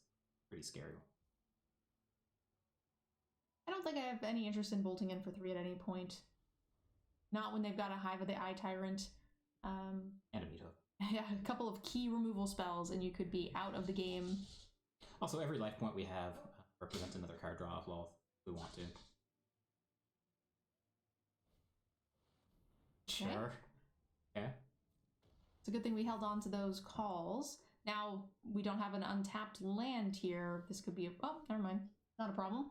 pretty scary. I don't think I have any interest in bolting in for 3 at any point. Not when they've got a Hive of the Eye Tyrant. And a meat hook. Yeah, a couple of key removal spells and you could be out of the game. Also, every life point we have represents another card draw of Loth if we want to. Okay. Sure. Okay. It's a good thing we held on to those calls. Now, we don't have an untapped land here. This could be a... Oh, never mind. Not a problem.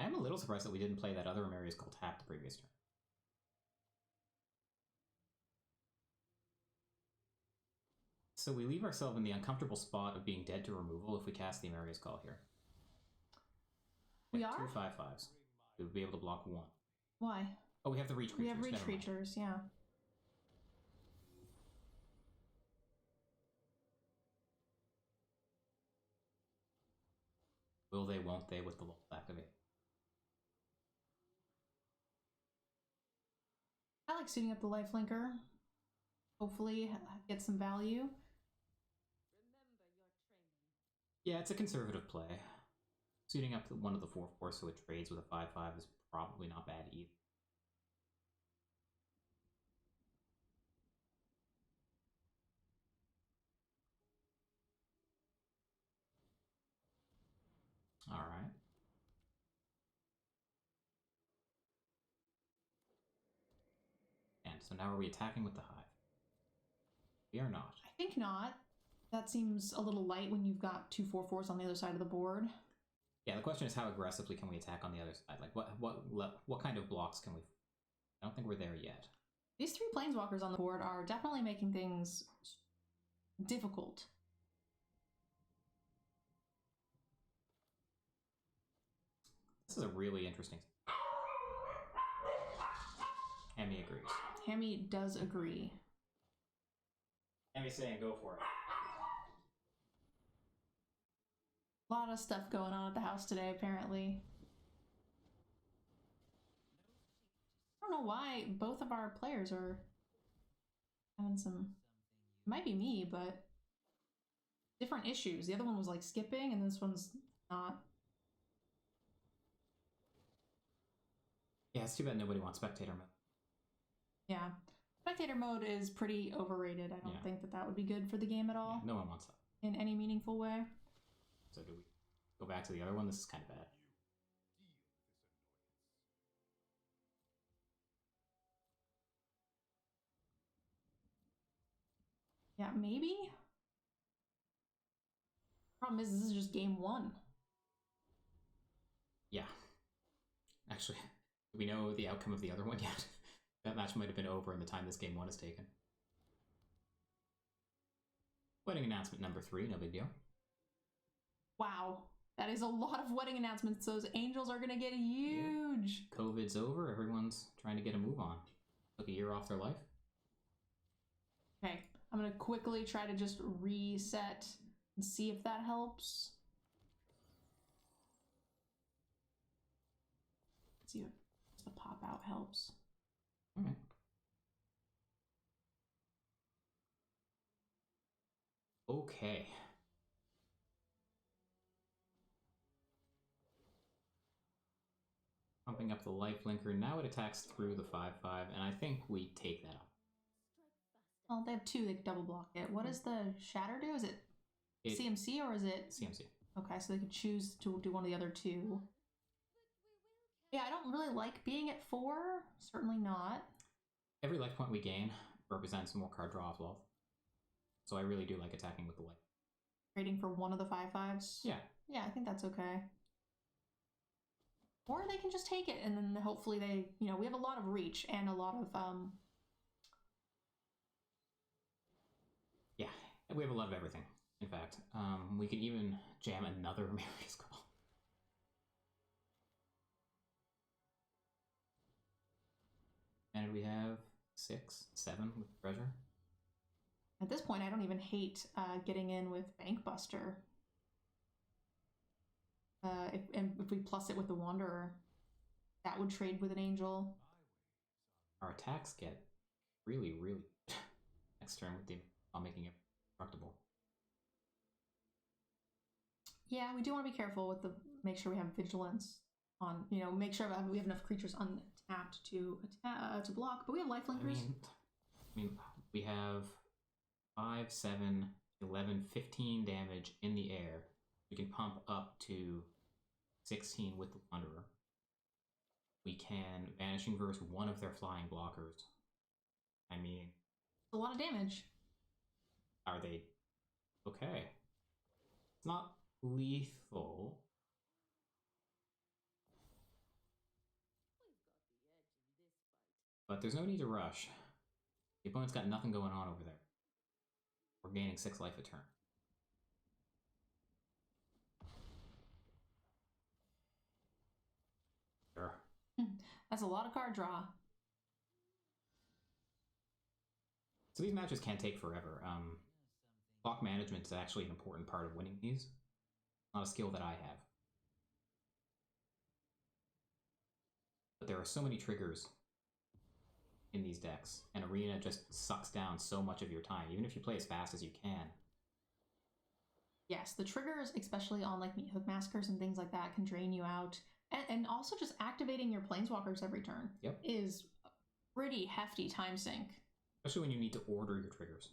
I am a little surprised that we didn't play that other Ameria's Call tap the previous turn. So we leave ourselves in the uncomfortable spot of being dead to removal if we cast the Ameria's Call here. We have are? 2 5/5s. We would be able to block 1. Why? Oh, we have the reach creatures. We have reach Never mind. creatures, yeah. Will they, won't they with the Loth activate? I like suiting up the lifelinker. Hopefully get some value. Yeah, it's a conservative play. Suiting up one of the 4/4 so it trades with a 5/5 is probably not bad either. Alright. And so now are we attacking with the Hive? We are not. I think not. That seems a little light when you've got 2 4/4s on the other side of the board. Yeah, the question is how aggressively can we attack on the other side? Like, what kind of blocks can we... I don't think we're there yet. These 3 planeswalkers on the board are definitely making things difficult. This is a really interesting... Hammy agrees. Hammy does agree. Hammy's saying go for it. A lot of stuff going on at the house today, apparently. I don't know why both of our players are having some... It might be me, but different issues. The other one was like skipping, and this one's not. Yeah, it's too bad nobody wants spectator mode. Yeah. Spectator mode is pretty overrated. I don't think that that would be good for the game at all. Yeah, no one wants that. In any meaningful way. So do we go back to the other one? This is kind of bad. Yeah, maybe? Problem is, this is just game 1. Yeah. Actually, do we know the outcome of the other one yet? That match might have been over in the time this game 1 is taken. Wedding announcement number 3, no big deal. Wow. That is a lot of wedding announcements. Those angels are going to get huge. Yeah. COVID's over. Everyone's trying to get a move on. Took a year off their life. Okay. I'm going to quickly try to just reset and see if that helps. Let's see if the pop out helps. All right. Okay. Pumping up the life linker. Now it attacks through the 5/5, and I think we take that off. Well, they have two, they can double block it. What does the Shatter do? Is it CMC or is it... CMC. Okay, so they could choose to do one of the other two. Yeah, I don't really like being at 4. Certainly not. Every life point we gain represents more card draw as well. So I really do like attacking with the life. Trading for one of the 5/5s? Yeah. Yeah, I think that's okay. Or they can just take it, and then hopefully they... You know, we have a lot of reach and a lot of... Yeah, we have a lot of everything, in fact. We can even jam another Marius Call. And we have 6, 7 with treasure. At this point, I don't even hate getting in with Bankbuster. If we plus it with the Wanderer, that would trade with an Angel. Our attacks get really, really next turn with the while making it destructible. Yeah, we do want to be careful with the... Make sure we have vigilance on... You know, make sure we have enough creatures untapped to block. But we have lifelinkers. I mean, we have 5, 7, 11, 15 damage in the air. We can pump up to 16 with the Wanderer. We can Vanishing Verse one of their flying blockers. I mean... A lot of damage. Are they... Okay. It's not lethal. But there's no need to rush. The opponent's got nothing going on over there. We're gaining 6 life a turn. Sure. That's a lot of card draw. So these matches can take forever. Clock management is actually an important part of winning these. Not a skill that I have. But there are so many triggers in these decks, and Arena just sucks down so much of your time, even if you play as fast as you can. Yes, the triggers, especially on like Meat Hook Massacres and things like that, can drain you out. And also just activating your Planeswalkers every turn is a pretty hefty time sink. Especially when you need to order your triggers.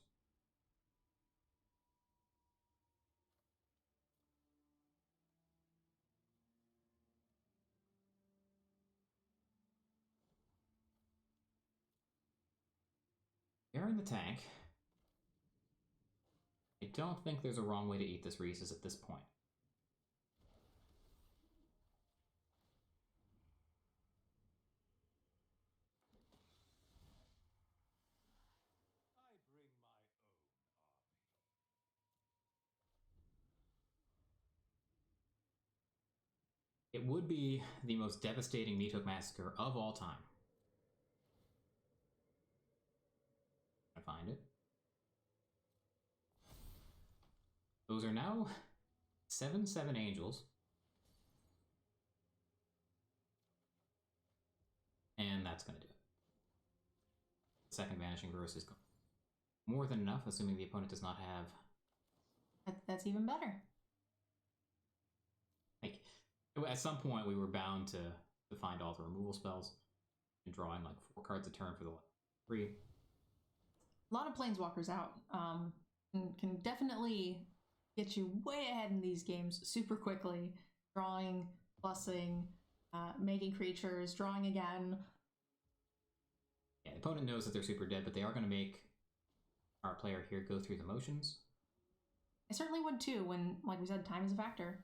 They're in the tank. I don't think there's a wrong way to eat this Reese's at this point. It would be the most devastating Meat Hook Massacre of all time. I find it. Those are now 7/7 Angels. And that's going to do it. The second Vanishing Verse is more than enough, assuming the opponent does not have... That's even better. Like, at some point, we were bound to find all the removal spells and drawing like 4 cards a turn for the 3. A lot of Planeswalkers out. Can definitely get you way ahead in these games super quickly. Drawing, plussing, making creatures, drawing again. Yeah, the opponent knows that they're super dead, but they are going to make our player here go through the motions. I certainly would too when, like we said, time is a factor.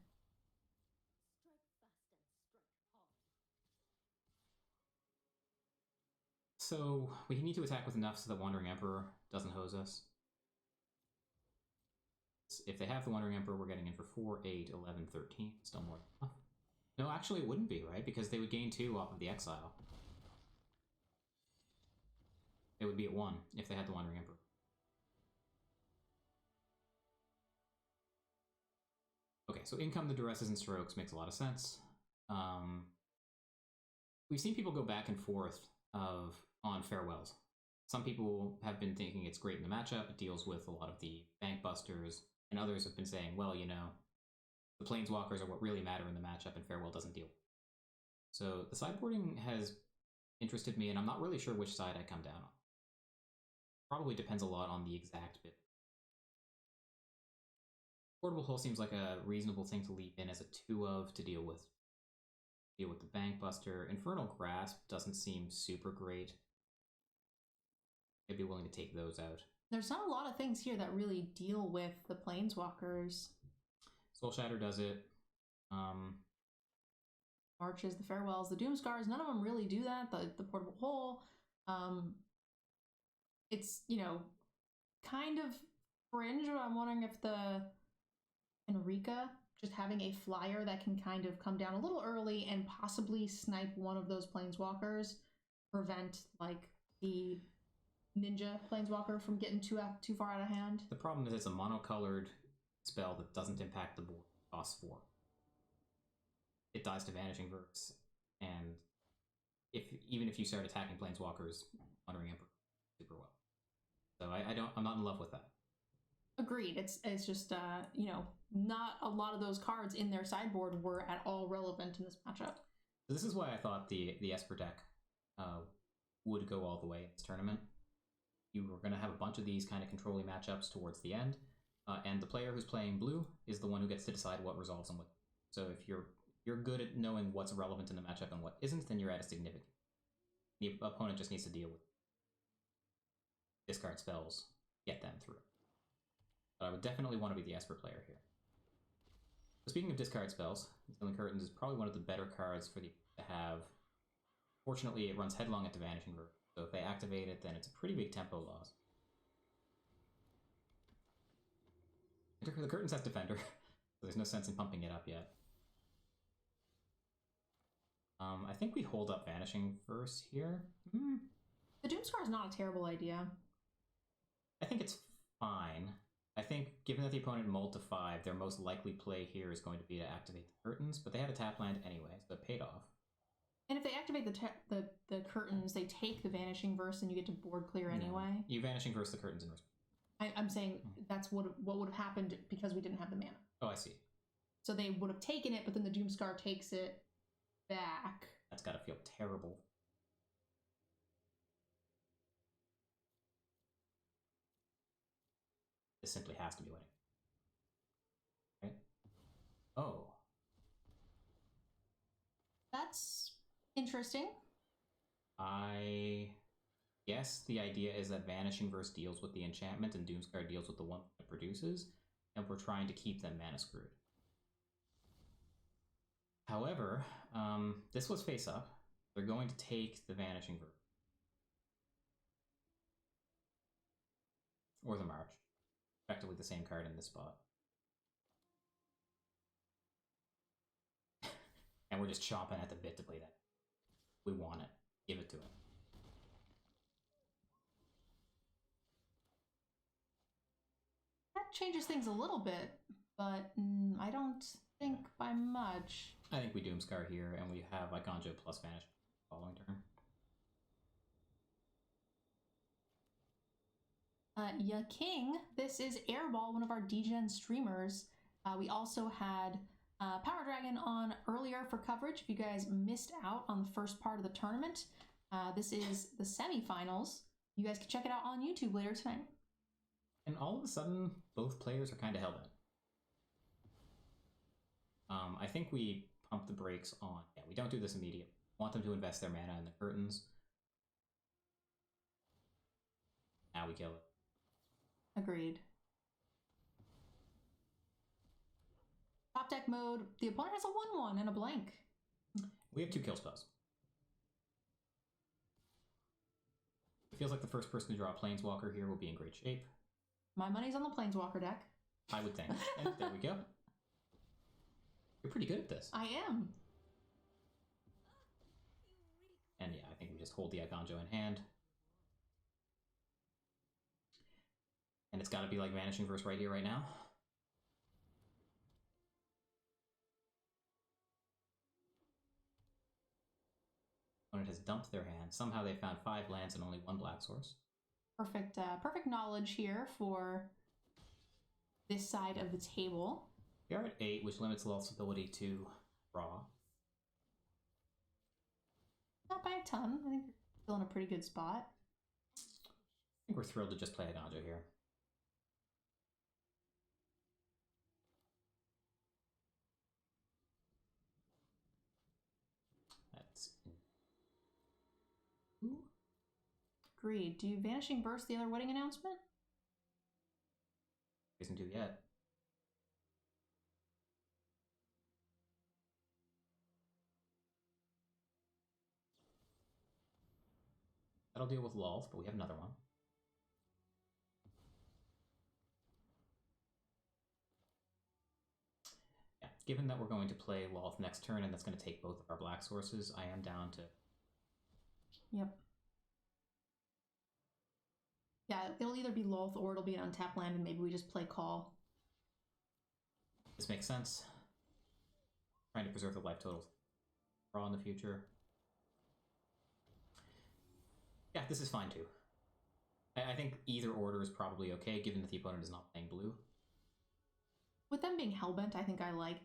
So we need to attack with enough so that Wandering Emperor doesn't hose us. If they have the Wandering Emperor, we're getting in for 4, 8, 11, 13. Still more than enough. No, actually it wouldn't be, right? Because they would gain 2 off of the exile. It would be at 1 if they had the Wandering Emperor. Okay, so in come the Duresses and Strokes makes a lot of sense. We've seen people go back and forth on Farewells. Some people have been thinking it's great in the matchup, it deals with a lot of the bank busters, and others have been saying, well, you know, the Planeswalkers are what really matter in the matchup and Farewell doesn't deal. So the sideboarding has interested me, and I'm not really sure which side I come down on. Probably depends a lot on the exact bit. Portable Hole seems like a reasonable thing to leave in as a 2 of to deal with the Bank Buster. Infernal Grasp doesn't seem super great. I'd be willing to take those out. There's not a lot of things here that really deal with the Planeswalkers. Soul Shatter does it. Marches, the Farewells, the Doomscars, none of them really do that. The Portable Hole, it's, you know, kind of fringe, but I'm wondering if the Enrica, just having a flyer that can kind of come down a little early and possibly snipe one of those Planeswalkers, prevent, like, the Ninja Planeswalker from getting too far out of hand. The problem is it's a monocolored spell that doesn't impact the board. Costs 4. It dies to Vanishing Verse, and even if you start attacking Planeswalkers, Wandering Emperor super well. So I'm not in love with that. Agreed. It's just you know, not a lot of those cards in their sideboard were at all relevant in this matchup. So this is why I thought the Esper deck would go all the way in this tournament. You were going to have a bunch of these kind of controlling matchups towards the end, and the player who's playing blue is the one who gets to decide what resolves and what. So if you're good at knowing what's relevant in the matchup and what isn't, then you're at a significant. The opponent just needs to deal with discard spells, get them through. But I would definitely want to be the Esper player here. So speaking of discard spells, Sealing Curtains is probably one of the better cards for to have. Fortunately, it runs headlong into Vanishing Verse, so if they activate it, then it's a pretty big tempo loss. The Curtains has Defender, so there's no sense in pumping it up yet. I think we hold up Vanishing Verse here. The Doomscar is not a terrible idea. I think it's fine. I think, given that the opponent mulled to 5, their most likely play here is going to be to activate the Curtains, but they had a tap land anyway, so it paid off. And if they activate the Curtains, they take the Vanishing Verse and you get to board clear anyway. No. You Vanishing Verse the Curtains in response. I'm saying that's what would have happened because we didn't have the mana. Oh, I see. So they would have taken it, but then the Doomscar takes it back. That's gotta feel terrible. This simply has to be winning. Right? Oh. That's interesting. I guess the idea is that Vanishing Verse deals with the enchantment and Doomscar deals with the one it produces, and we're trying to keep them mana screwed. However, this was face up. They're going to take the Vanishing Verse. Or the March. Effectively the same card in this spot. And we're just chomping at the bit to play that. We want it. Give it to it. That changes things a little bit, but I don't think by much. I think we Doomscar here, and we have Iconjo plus Vanish following turn. Ya King, this is Airball, one of our DEGEN streamers. We also had Power Dragon on earlier for coverage. If you guys missed out on the first part of the tournament, this is the semifinals. You guys can check it out on YouTube later tonight. And all of a sudden, both players are kind of hell-bent. I think we pump the brakes on. Yeah, we don't do this immediately. Want them to invest their mana in the Curtains. Now we kill it. Agreed. Top deck mode, the opponent has a 1/1 and a blank. We have 2 kill spells. It feels like the first person to draw a Planeswalker here will be in great shape. My money's on the Planeswalker deck. I would think. And there we go. You're pretty good at this. I am. And yeah, I think we just hold the Iconjo in hand. And it's got to be like Vanishing Verse right here, right now. Opponent has dumped their hand. Somehow they found 5 lands and only 1 black source. Perfect, perfect knowledge here for this side of the table. We are at 8, which limits Lulth's ability to draw. Not by a ton. I think we're still in a pretty good spot. I think we're thrilled to just play a Naja here. That's... Ooh. Agreed. Do you Vanishing Burst the other wedding announcement? Isn't due yet. That'll deal with Lolth, but we have another one. Yeah, given that we're going to play Lolth next turn and that's going to take both of our black sources, I am down to... Yep. Yeah, it'll either be Lolth or it'll be an untapped land and maybe we just play Call. This makes sense. Trying to preserve the life totals. Draw in the future. Yeah, this is fine too. I think either order is probably okay, given that the opponent is not playing blue. With them being Hellbent, I think I like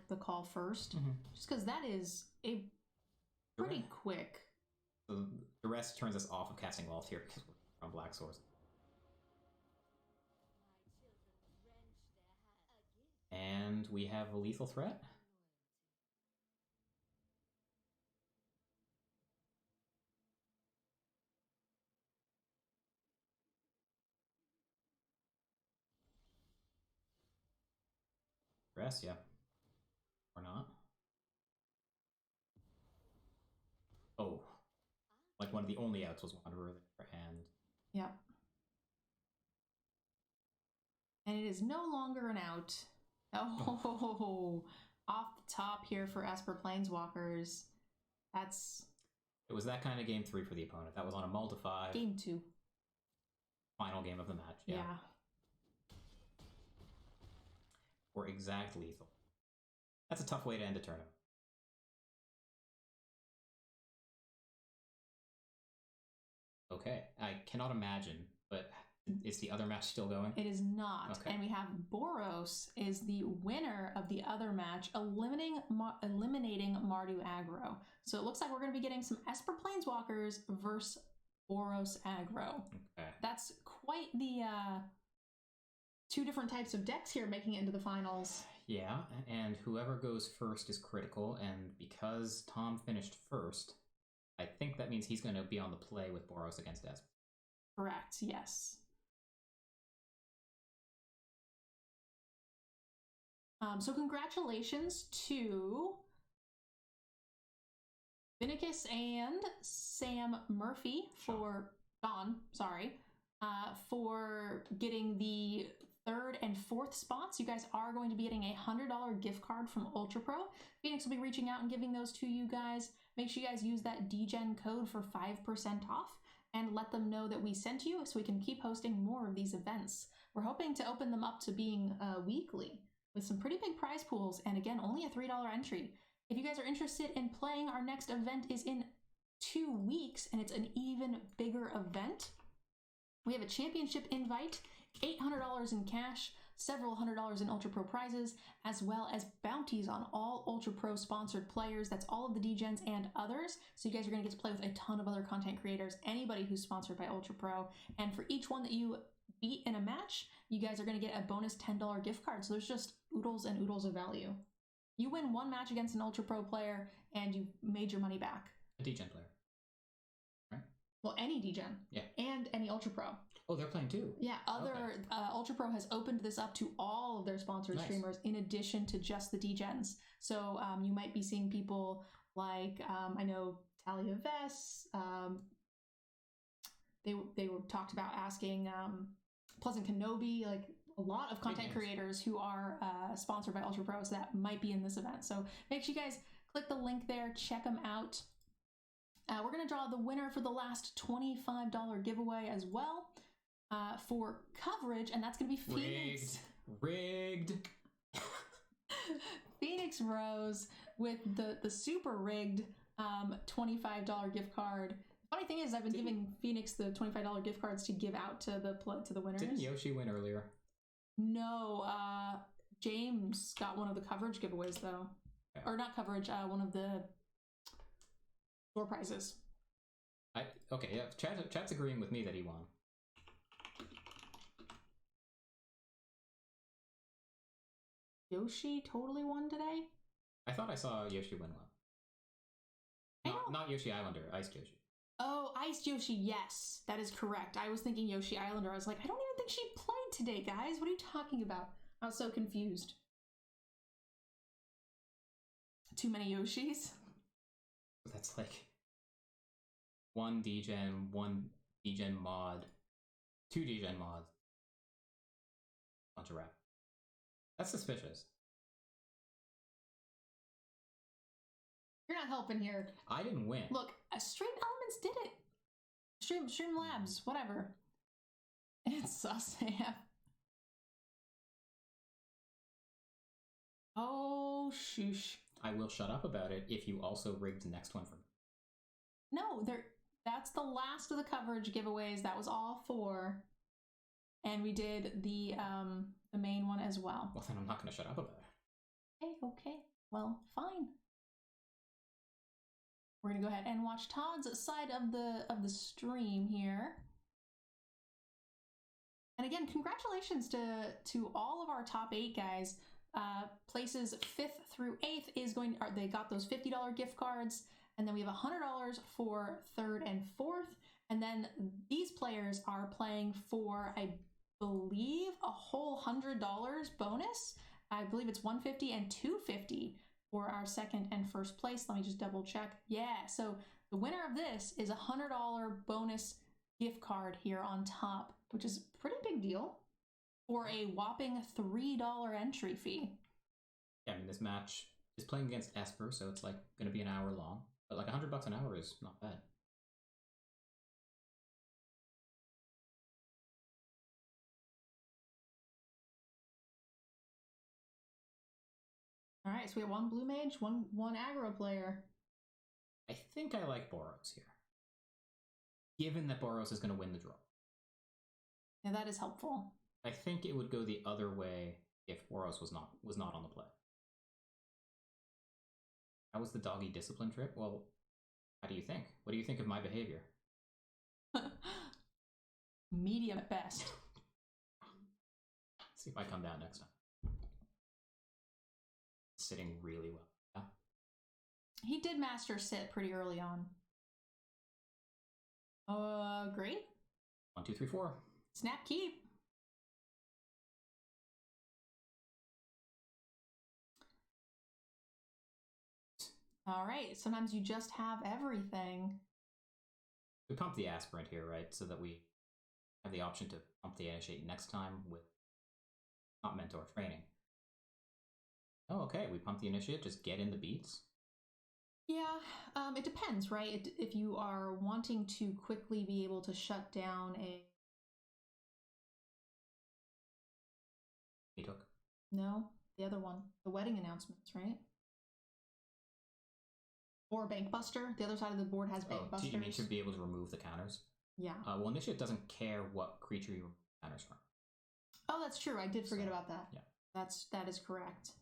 the Call first, just because that is a pretty quick. So the rest turns us off of casting Lolth here because we're on black source. And we have a lethal threat. Rest, yeah. Or not. Oh. Like one of the only outs was Wanderer there, and... Yep. And it is no longer an out. Oh, off the top here for Esper Planeswalkers. That's... It was that kind of game 3 for the opponent. That was on a mull to 5. Game 2. Final game of the match, yeah. Or exact lethal. That's a tough way to end a tournament. Okay, I cannot imagine, but is the other match still going? It is not. Okay. And we have Boros is the winner of the other match, eliminating Mardu aggro. So it looks like we're going to be getting some Esper Planeswalkers versus Boros aggro. Okay. That's quite the two different types of decks here making it into the finals. Yeah, and whoever goes first is critical, and because Tom finished first, I think that means he's going to be on the play with Boros against Esper. Correct, yes. So congratulations to Vinicus and Sam Murphy for for getting the 3rd and 4th spots. You guys are going to be getting a $100 gift card from Ultra Pro. Phoenix will be reaching out and giving those to you guys. Make sure you guys use that DEGEN code for 5% off and let them know that we sent you so we can keep hosting more of these events. We're hoping to open them up to being weekly with some pretty big prize pools, and again, only a $3 entry. If you guys are interested in playing, our next event is in 2 weeks, and it's an even bigger event. We have a championship invite, $800 in cash, several $100 in Ultra Pro prizes, as well as bounties on all Ultra Pro sponsored players. That's all of the DEGENs and others. So you guys are going to get to play with a ton of other content creators, anybody who's sponsored by Ultra Pro. And for each one that you beat in a match, you guys are going to get a bonus $10 gift card. So there's just oodles and oodles of value. You win one match against an Ultra Pro player and you've made your money back. A DEGEN player. Right? Well, any DEGEN. Yeah. And any Ultra Pro. Oh, they're playing too? Yeah, Ultra Pro has opened this up to all of their sponsored streamers in addition to just the DEGENs. So you might be seeing people like, I know Talia Vess, they were talked about asking Pleasant Kenobi, like a lot of content creators who are sponsored by Ultra Pros that might be in this event. So make sure you guys click the link there, check them out. We're going to draw the winner for the last $25 giveaway as well for coverage, and that's going to be Phoenix. Rigged. Phoenix Rose with the super rigged $25 gift card. Funny thing is, I've been giving Phoenix the $25 gift cards to give out to the winners. Didn't Yoshi win earlier? No, James got one of the coverage giveaways though, or not coverage. One of the Door prizes. Okay, yeah, chat's agreeing with me that he won. Yoshi totally won today? I thought I saw Yoshi win one. Not Yoshi Islander, Ice Yoshi. Oh, Ice Yoshi, yes. That is correct. I was thinking Yoshi Islander. I was like, I don't even think she played today, guys. What are you talking about? I was so confused. Too many Yoshis? That's like one DEGEN, one DEGEN mod, two DEGEN mods. Bunch of rap. That's suspicious. You're not helping here. I didn't win. Look, Stream Elements did it. Stream Labs, whatever. It's sus AF. Oh, shoosh. I will shut up about it if you also rigged the next one for me. No, that's the last of the coverage giveaways. That was all 4. And we did the main one as well. Well, then I'm not going to shut up about it. Okay. Well, fine. We're gonna go ahead and watch Todd's side of the stream here. And again, congratulations to all of our top 8 guys. Places 5th through 8th is going. They got those $50 gift cards, and then we have $100 for 3rd and 4th. And then these players are playing for, I believe, a whole $100 bonus. I believe it's $150 and $250 for our 2nd and 1st place. Let me just double check. Yeah, so the winner of this is a $100 bonus gift card here on top, which is a pretty big deal for a whopping $3 entry fee. Yeah, I mean, this match is playing against Esper, so it's like going to be an hour long, but like $100 an hour is not bad. All right, so we have one blue mage, one aggro player. I think I like Boros here, given that Boros is going to win the draw. Yeah, that is helpful. I think it would go the other way if Boros was not on the play. How was the doggy discipline trip? Well, how do you think? What do you think of my behavior? Medium at best. See if I come down next time. Sitting really well. Yeah. He did master sit pretty early on. Great. 1, 2, 3, 4. Snap keep. All right, sometimes you just have everything. We pump the aspirant here, right? So that we have the option to pump the initiate next time with not mentor training. Oh, okay, we pump the initiate, just get in the beats? Yeah, it depends, right? If you are wanting to quickly be able to shut down a... He took. No, the other one. The wedding announcements, right? Or Bankbuster. The other side of the board has Bankbusters. Do you mean to be able to remove the counters? Yeah. Well, initiate doesn't care what creature you remove counters from. Oh, that's true. I did forget about that. Yeah. That is correct.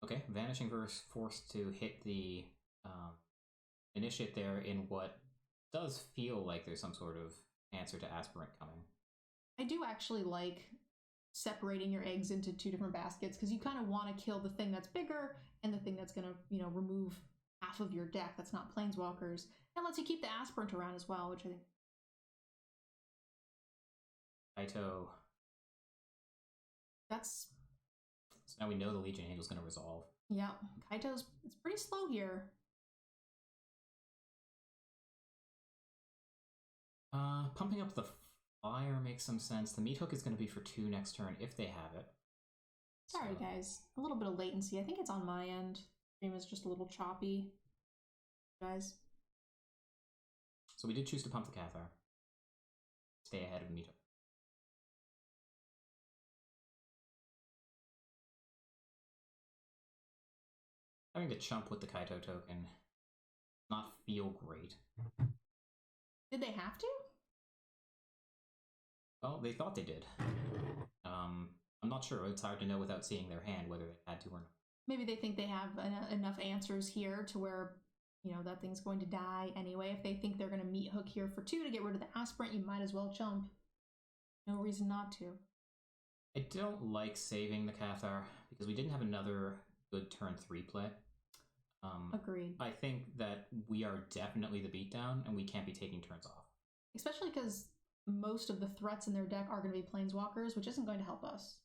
Okay, Vanishing Verse forced to hit the initiate there in what does feel like there's some sort of answer to aspirant coming. I do actually like separating your eggs into 2 different baskets because you kind of want to kill the thing that's bigger and the thing that's going to, remove half of your deck that's not planeswalkers, and lets you keep the aspirant around as well, which I think. Kaito. That's. So now we know the Legion Angel's going to resolve. Yeah, Kaito's. It's pretty slow here. Pumping up the fire makes some sense. The meat hook is going to be for 2 next turn if they have it. Sorry, guys. A little bit of latency. I think it's on my end. Stream is just a little choppy. Guys. So we did choose to pump the Cathar. Stay ahead of the meat hook. Having to chump with the Kaito token not feel great. Did they have to? Well, they thought they did. I'm not sure. It's hard to know without seeing their hand whether they had to or not. maybe they think they have enough answers here to where, you know, that thing's going to die anyway. If they think they're going to meat hook here for 2 to get rid of the aspirant, you might as well chump. No reason not to. I don't like saving the Cathar because we didn't have another good turn 3 play. Agreed. I think that we are definitely the beatdown and we can't be taking turns off. Especially because most of the threats in their deck are going to be planeswalkers, which isn't going to help us.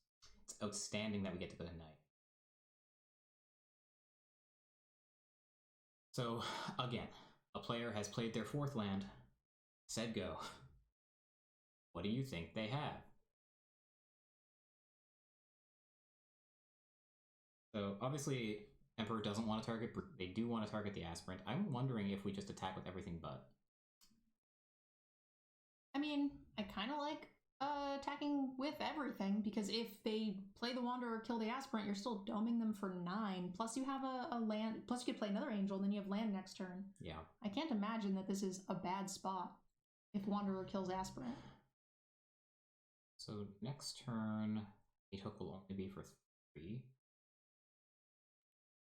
It's outstanding that we get to go to night. So, again, a player has played their 4th land, said go. What do you think they have? So, obviously, Emperor doesn't want to target, they do want to target the aspirant. I'm wondering if we just attack with everything but. I mean, I kind of like attacking with everything, because if they play the Wanderer, kill the aspirant, you're still doming them for 9. Plus you have a land, plus you could play another angel, and then you have land next turn. Yeah. I can't imagine that this is a bad spot if Wanderer kills aspirant. So next turn, meat hook will only be for 3.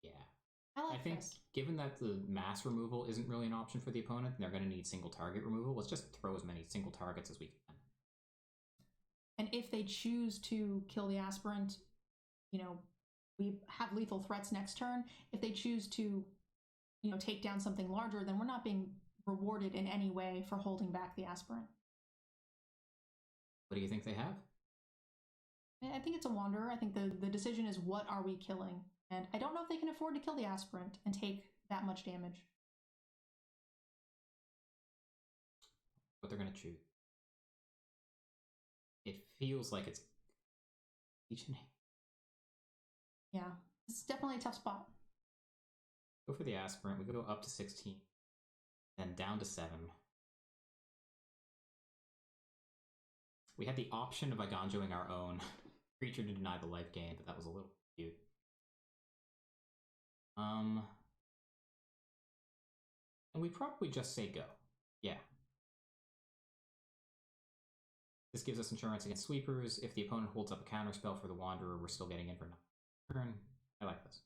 Yeah. I think this. Given that the mass removal isn't really an option for the opponent, and they're going to need single target removal, let's just throw as many single targets as we can. And if they choose to kill the aspirant, you know, we have lethal threats next turn. If they choose to, you know, take down something larger, then we're not being rewarded in any way for holding back the aspirant. What do you think they have? I think it's a Wanderer. I think the decision is, what are we killing? And I don't know if they can afford to kill the aspirant and take that much damage. What they're going to choose. It feels like it's DEGEN. Yeah, it's definitely a tough spot. Go for the aspirant. We go up to 16, then down to 7. We had the option of Iganjoing our own creature to deny the life gain, but that was a little cute. And we probably just say go. Yeah. This gives us insurance against sweepers. If the opponent holds up a counterspell for the Wanderer, we're still getting in for 9 turn. I like this.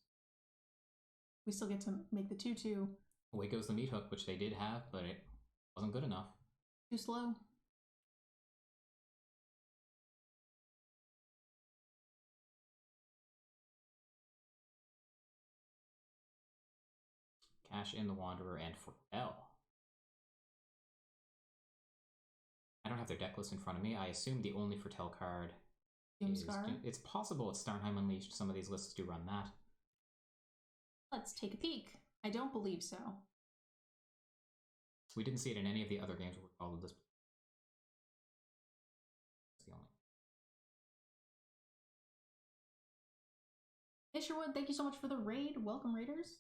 We still get to make the 2/2. Away goes the meat hook, which they did have, but it wasn't good enough. Too slow. Cash in the Wanderer and foretell. I don't have their deck list in front of me. I assume the only foretell card is... It's possible it's Starnheim Unleashed. Some of these lists do run that. Let's take a peek. I don't believe so. We didn't see it in any of the other games where we followed this. That's the only. Hey Sherwood, thank you so much for the raid. Welcome, raiders.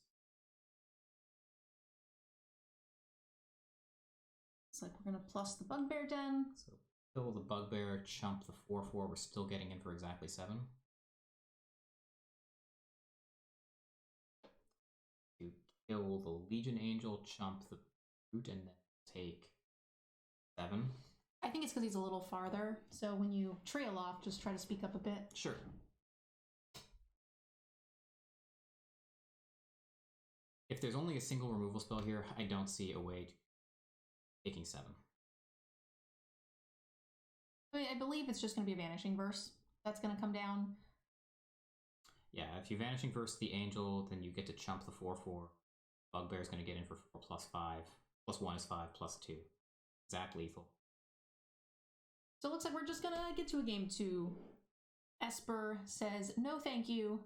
Looks like we're gonna plus the Bugbear Den. So kill the Bugbear, chump the 4/4. We're still getting in for exactly 7. To kill the Legion Angel, chump the Brute, and then take 7. I think it's because he's a little farther, so when you trail off, just try to speak up a bit. Sure. If there's only a single removal spell here, I don't see a way to taking 7. I believe it's just going to be a Vanishing Verse that's going to come down. Yeah, if you Vanishing Verse the Angel, then you get to chump the 4/4. Bugbear's going to get in for 4 plus 5. Plus 1 is 5, plus 2. Exact lethal. So it looks like we're just going to get to a game 2. Esper says, no thank you.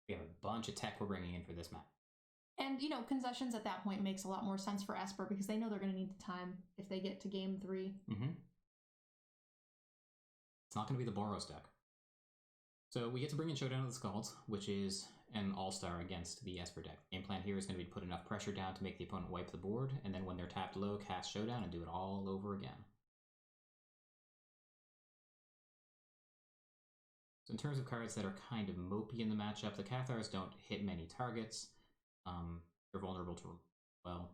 We have a bunch of tech we're bringing in for this map. And, you know, concessions at that point makes a lot more sense for Esper because they know they're going to need the time if they get to game 3. Mm-hmm. It's not going to be the Boros deck. So we get to bring in Showdown of the Skalds, which is an all-star against the Esper deck. Game plan here is going to be to put enough pressure down to make the opponent wipe the board, and then when they're tapped low, cast Showdown and do it all over again. So in terms of cards that are kind of mopey in the matchup, the Cathars don't hit many targets. They're vulnerable to well.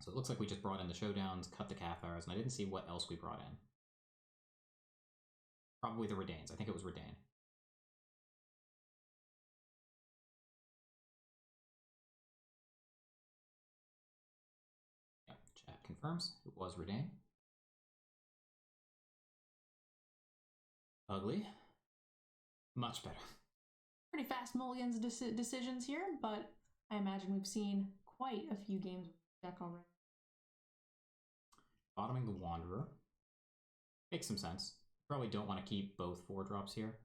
So it looks like we just brought in the Showdowns, cut the Cathars, and I didn't see what else we brought in. Probably the Redains. I think it was Redain. confirms. It was Redain. Ugly. Much better. Pretty fast mulligans decisions here, but I imagine we've seen quite a few games with the deck already. Bottoming the Wanderer. Makes some sense. Probably don't want to keep both 4-drops here.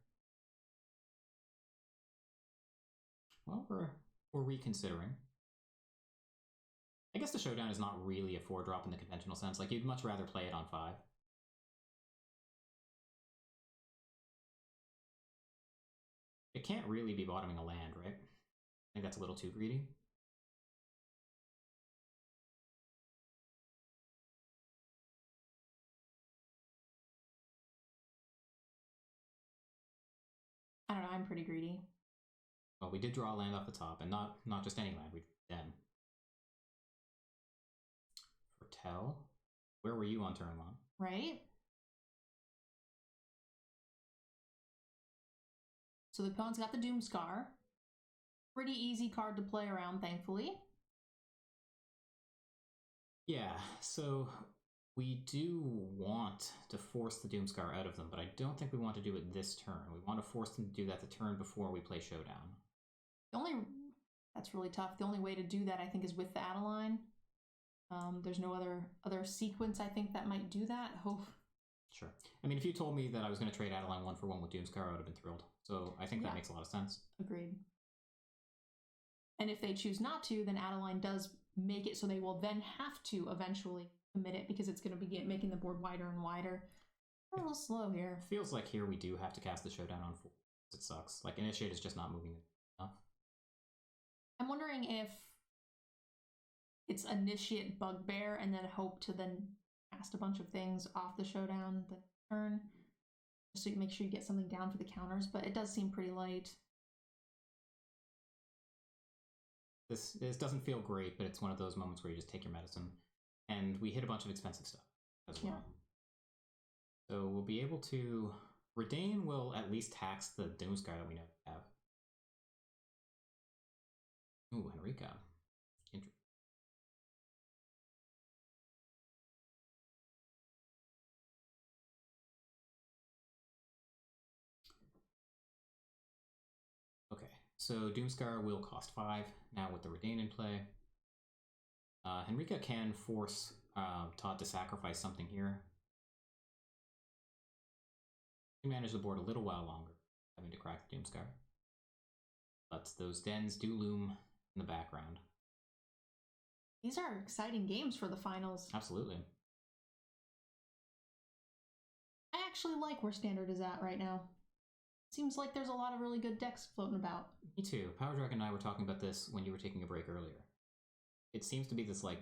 Well, we're reconsidering. I guess the Showdown is not really a 4-drop in the conventional sense. Like, you'd much rather play it on 5. It can't really be bottoming a land, right? I think that's a little too greedy. I don't know, I'm pretty greedy. Well, we did draw a land off the top, and not just any land, we drew them. Foretell. Where were you on turn 1? Right? So the opponent's got the Doomscar. Pretty easy card to play around, thankfully. Yeah, so we do want to force the Doomscar out of them, but I don't think we want to do it this turn. We want to force them to do that the turn before we play Showdown. That's really tough. The only way to do that, I think, is with the Adeline. There's no other sequence, I think, that might do that. Oh. Sure. I mean, if you told me that I was going to trade Adeline 1-for-1 with Doomscar, I would have been thrilled. So I think that makes a lot of sense. Agreed. And if they choose not to, then Adeline does make it so they will then have to eventually commit it because it's going to be making the board wider and wider. A little slow here. It feels like here we do have to cast the Showdown on 4. It sucks. Like, Initiate is just not moving enough. I'm wondering if it's Initiate Bugbear and then hope to then cast a bunch of things off the Showdown the turn, just so you make sure you get something down for the counters, but it does seem pretty light. This doesn't feel great, but it's one of those moments where you just take your medicine. And we hit a bunch of expensive stuff as well. Yeah. So we'll be able to... Redain will at least tax the Doomscar that we know we have. Ooh, Henrika. Interesting. Okay, so Doomscar will cost 5 now with the Redain in play. Henrika can force Todd to sacrifice something here. We manage the board a little while longer, having to crack the Doomscar. But those dens do loom in the background. These are exciting games for the finals. Absolutely. I actually like where Standard is at right now. Seems like there's a lot of really good decks floating about. Me too. Power Dragon and I were talking about this when you were taking a break earlier. It seems to be this like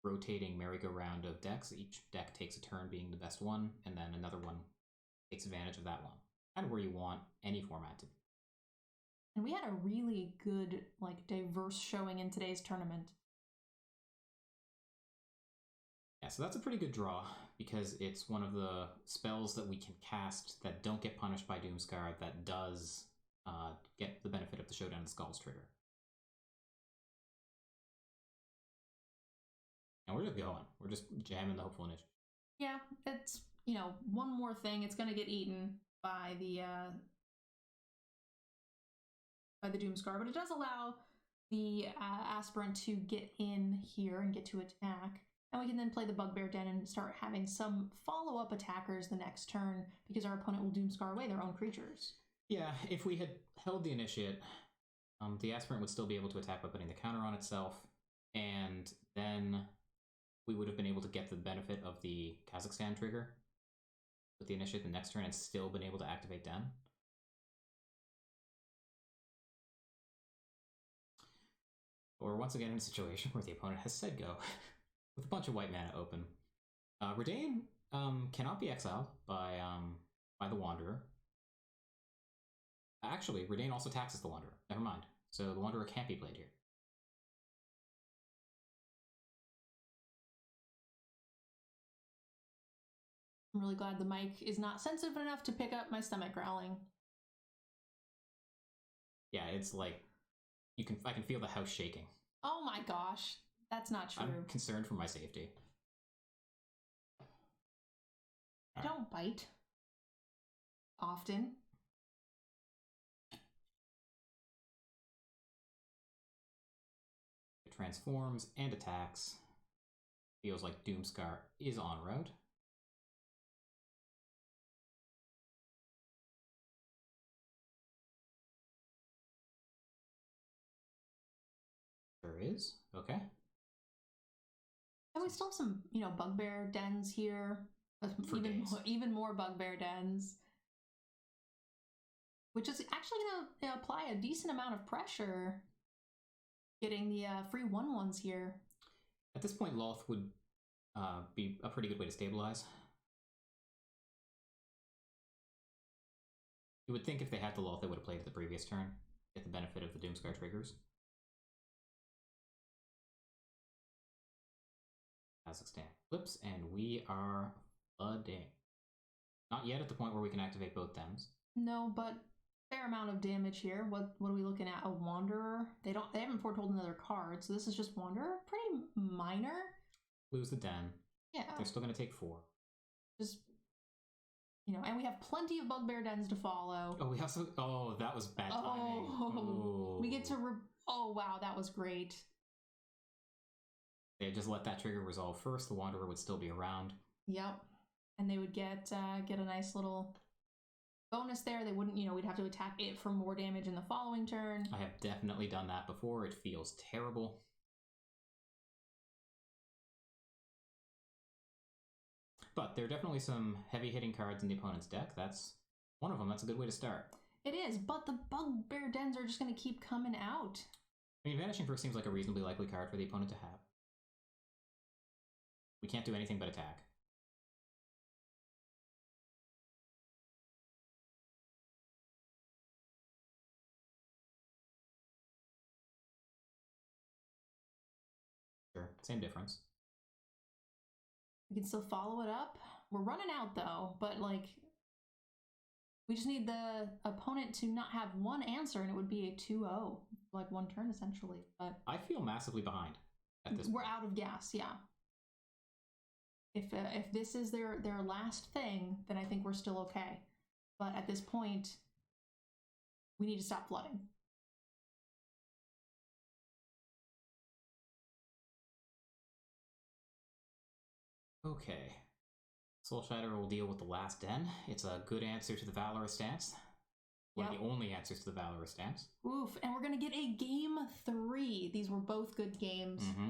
rotating merry-go-round of decks. Each deck takes a turn being the best one, and then another one takes advantage of that one. Kind of where you want any format to be. And we had a really good, like, diverse showing in today's tournament. Yeah, so that's a pretty good draw, because it's one of the spells that we can cast that don't get punished by Doomscar that does get the benefit of the Showdown of the Skulls trigger. And we're just going. We're just jamming the Hopeful Initiative. Yeah, it's, you know, one more thing. It's going to get eaten by the Doomscar, but it does allow the Aspirant to get in here and get to attack. And we can then play the Bugbear Den and start having some follow-up attackers the next turn because our opponent will Doomscar away their own creatures. Yeah, if we had held the Initiate, the Aspirant would still be able to attack by putting the counter on itself, and then we would have been able to get the benefit of the Kazakhstan trigger with the Initiate the next turn and still been able to activate Den. Or once again in a situation where the opponent has said go with a bunch of white mana open. Redain cannot be exiled by the Wanderer. Actually, Redain also taxes the Wanderer. Never mind. So the Wanderer can't be played here. I'm really glad the mic is not sensitive enough to pick up my stomach growling. Yeah, it's like I can feel the house shaking. Oh my gosh, that's not true. I'm concerned for my safety. I don't bite often. It transforms and attacks. Feels like Doomscar is en route. Sure is. Okay. And we still have some, you know, bugbear dens here. Even more bugbear dens. Which is actually going to apply a decent amount of pressure. Getting the free 1/1s here. At this point, Loth would be a pretty good way to stabilize. You would think if they had the Loth, they would have played it the previous turn. Get the benefit of the Doomscar triggers. Kazakhstan flips, and we are flooding. Not yet at the point where we can activate both thems. No, but fair amount of damage here. What are we looking at? A Wanderer? They haven't foretold another card, so this is just Wanderer. Pretty minor. Lose the den. Yeah. They're still going to take 4. Just, you know, and we have plenty of bugbear dens to follow. Oh, we also. Oh, that was bad timing. Oh. We get to. Oh, wow, that was great. They had just let that trigger resolve first. The Wanderer would still be around. Yep. And they would get a nice little bonus there. They wouldn't, you know, we'd have to attack it for more damage in the following turn. I have definitely done that before. It feels terrible. But there are definitely some heavy-hitting cards in the opponent's deck. That's one of them. That's a good way to start. It is, but the bugbear dens are just going to keep coming out. I mean, Vanishing First seems like a reasonably likely card for the opponent to have. We can't do anything but attack. Sure, same difference. We can still follow it up. We're running out though, but like, we just need the opponent to not have one answer and it would be a 2-0, like one turn essentially. But I feel massively behind at this point. We're out of gas, yeah. If this is their last thing, then I think we're still okay. But at this point, we need to stop flooding. Okay. Soulshatter will deal with the last den. It's a good answer to the Valorous stance. One of the only answers to the Valorous stance. Oof, and we're gonna get a game 3. These were both good games. Mm-hmm.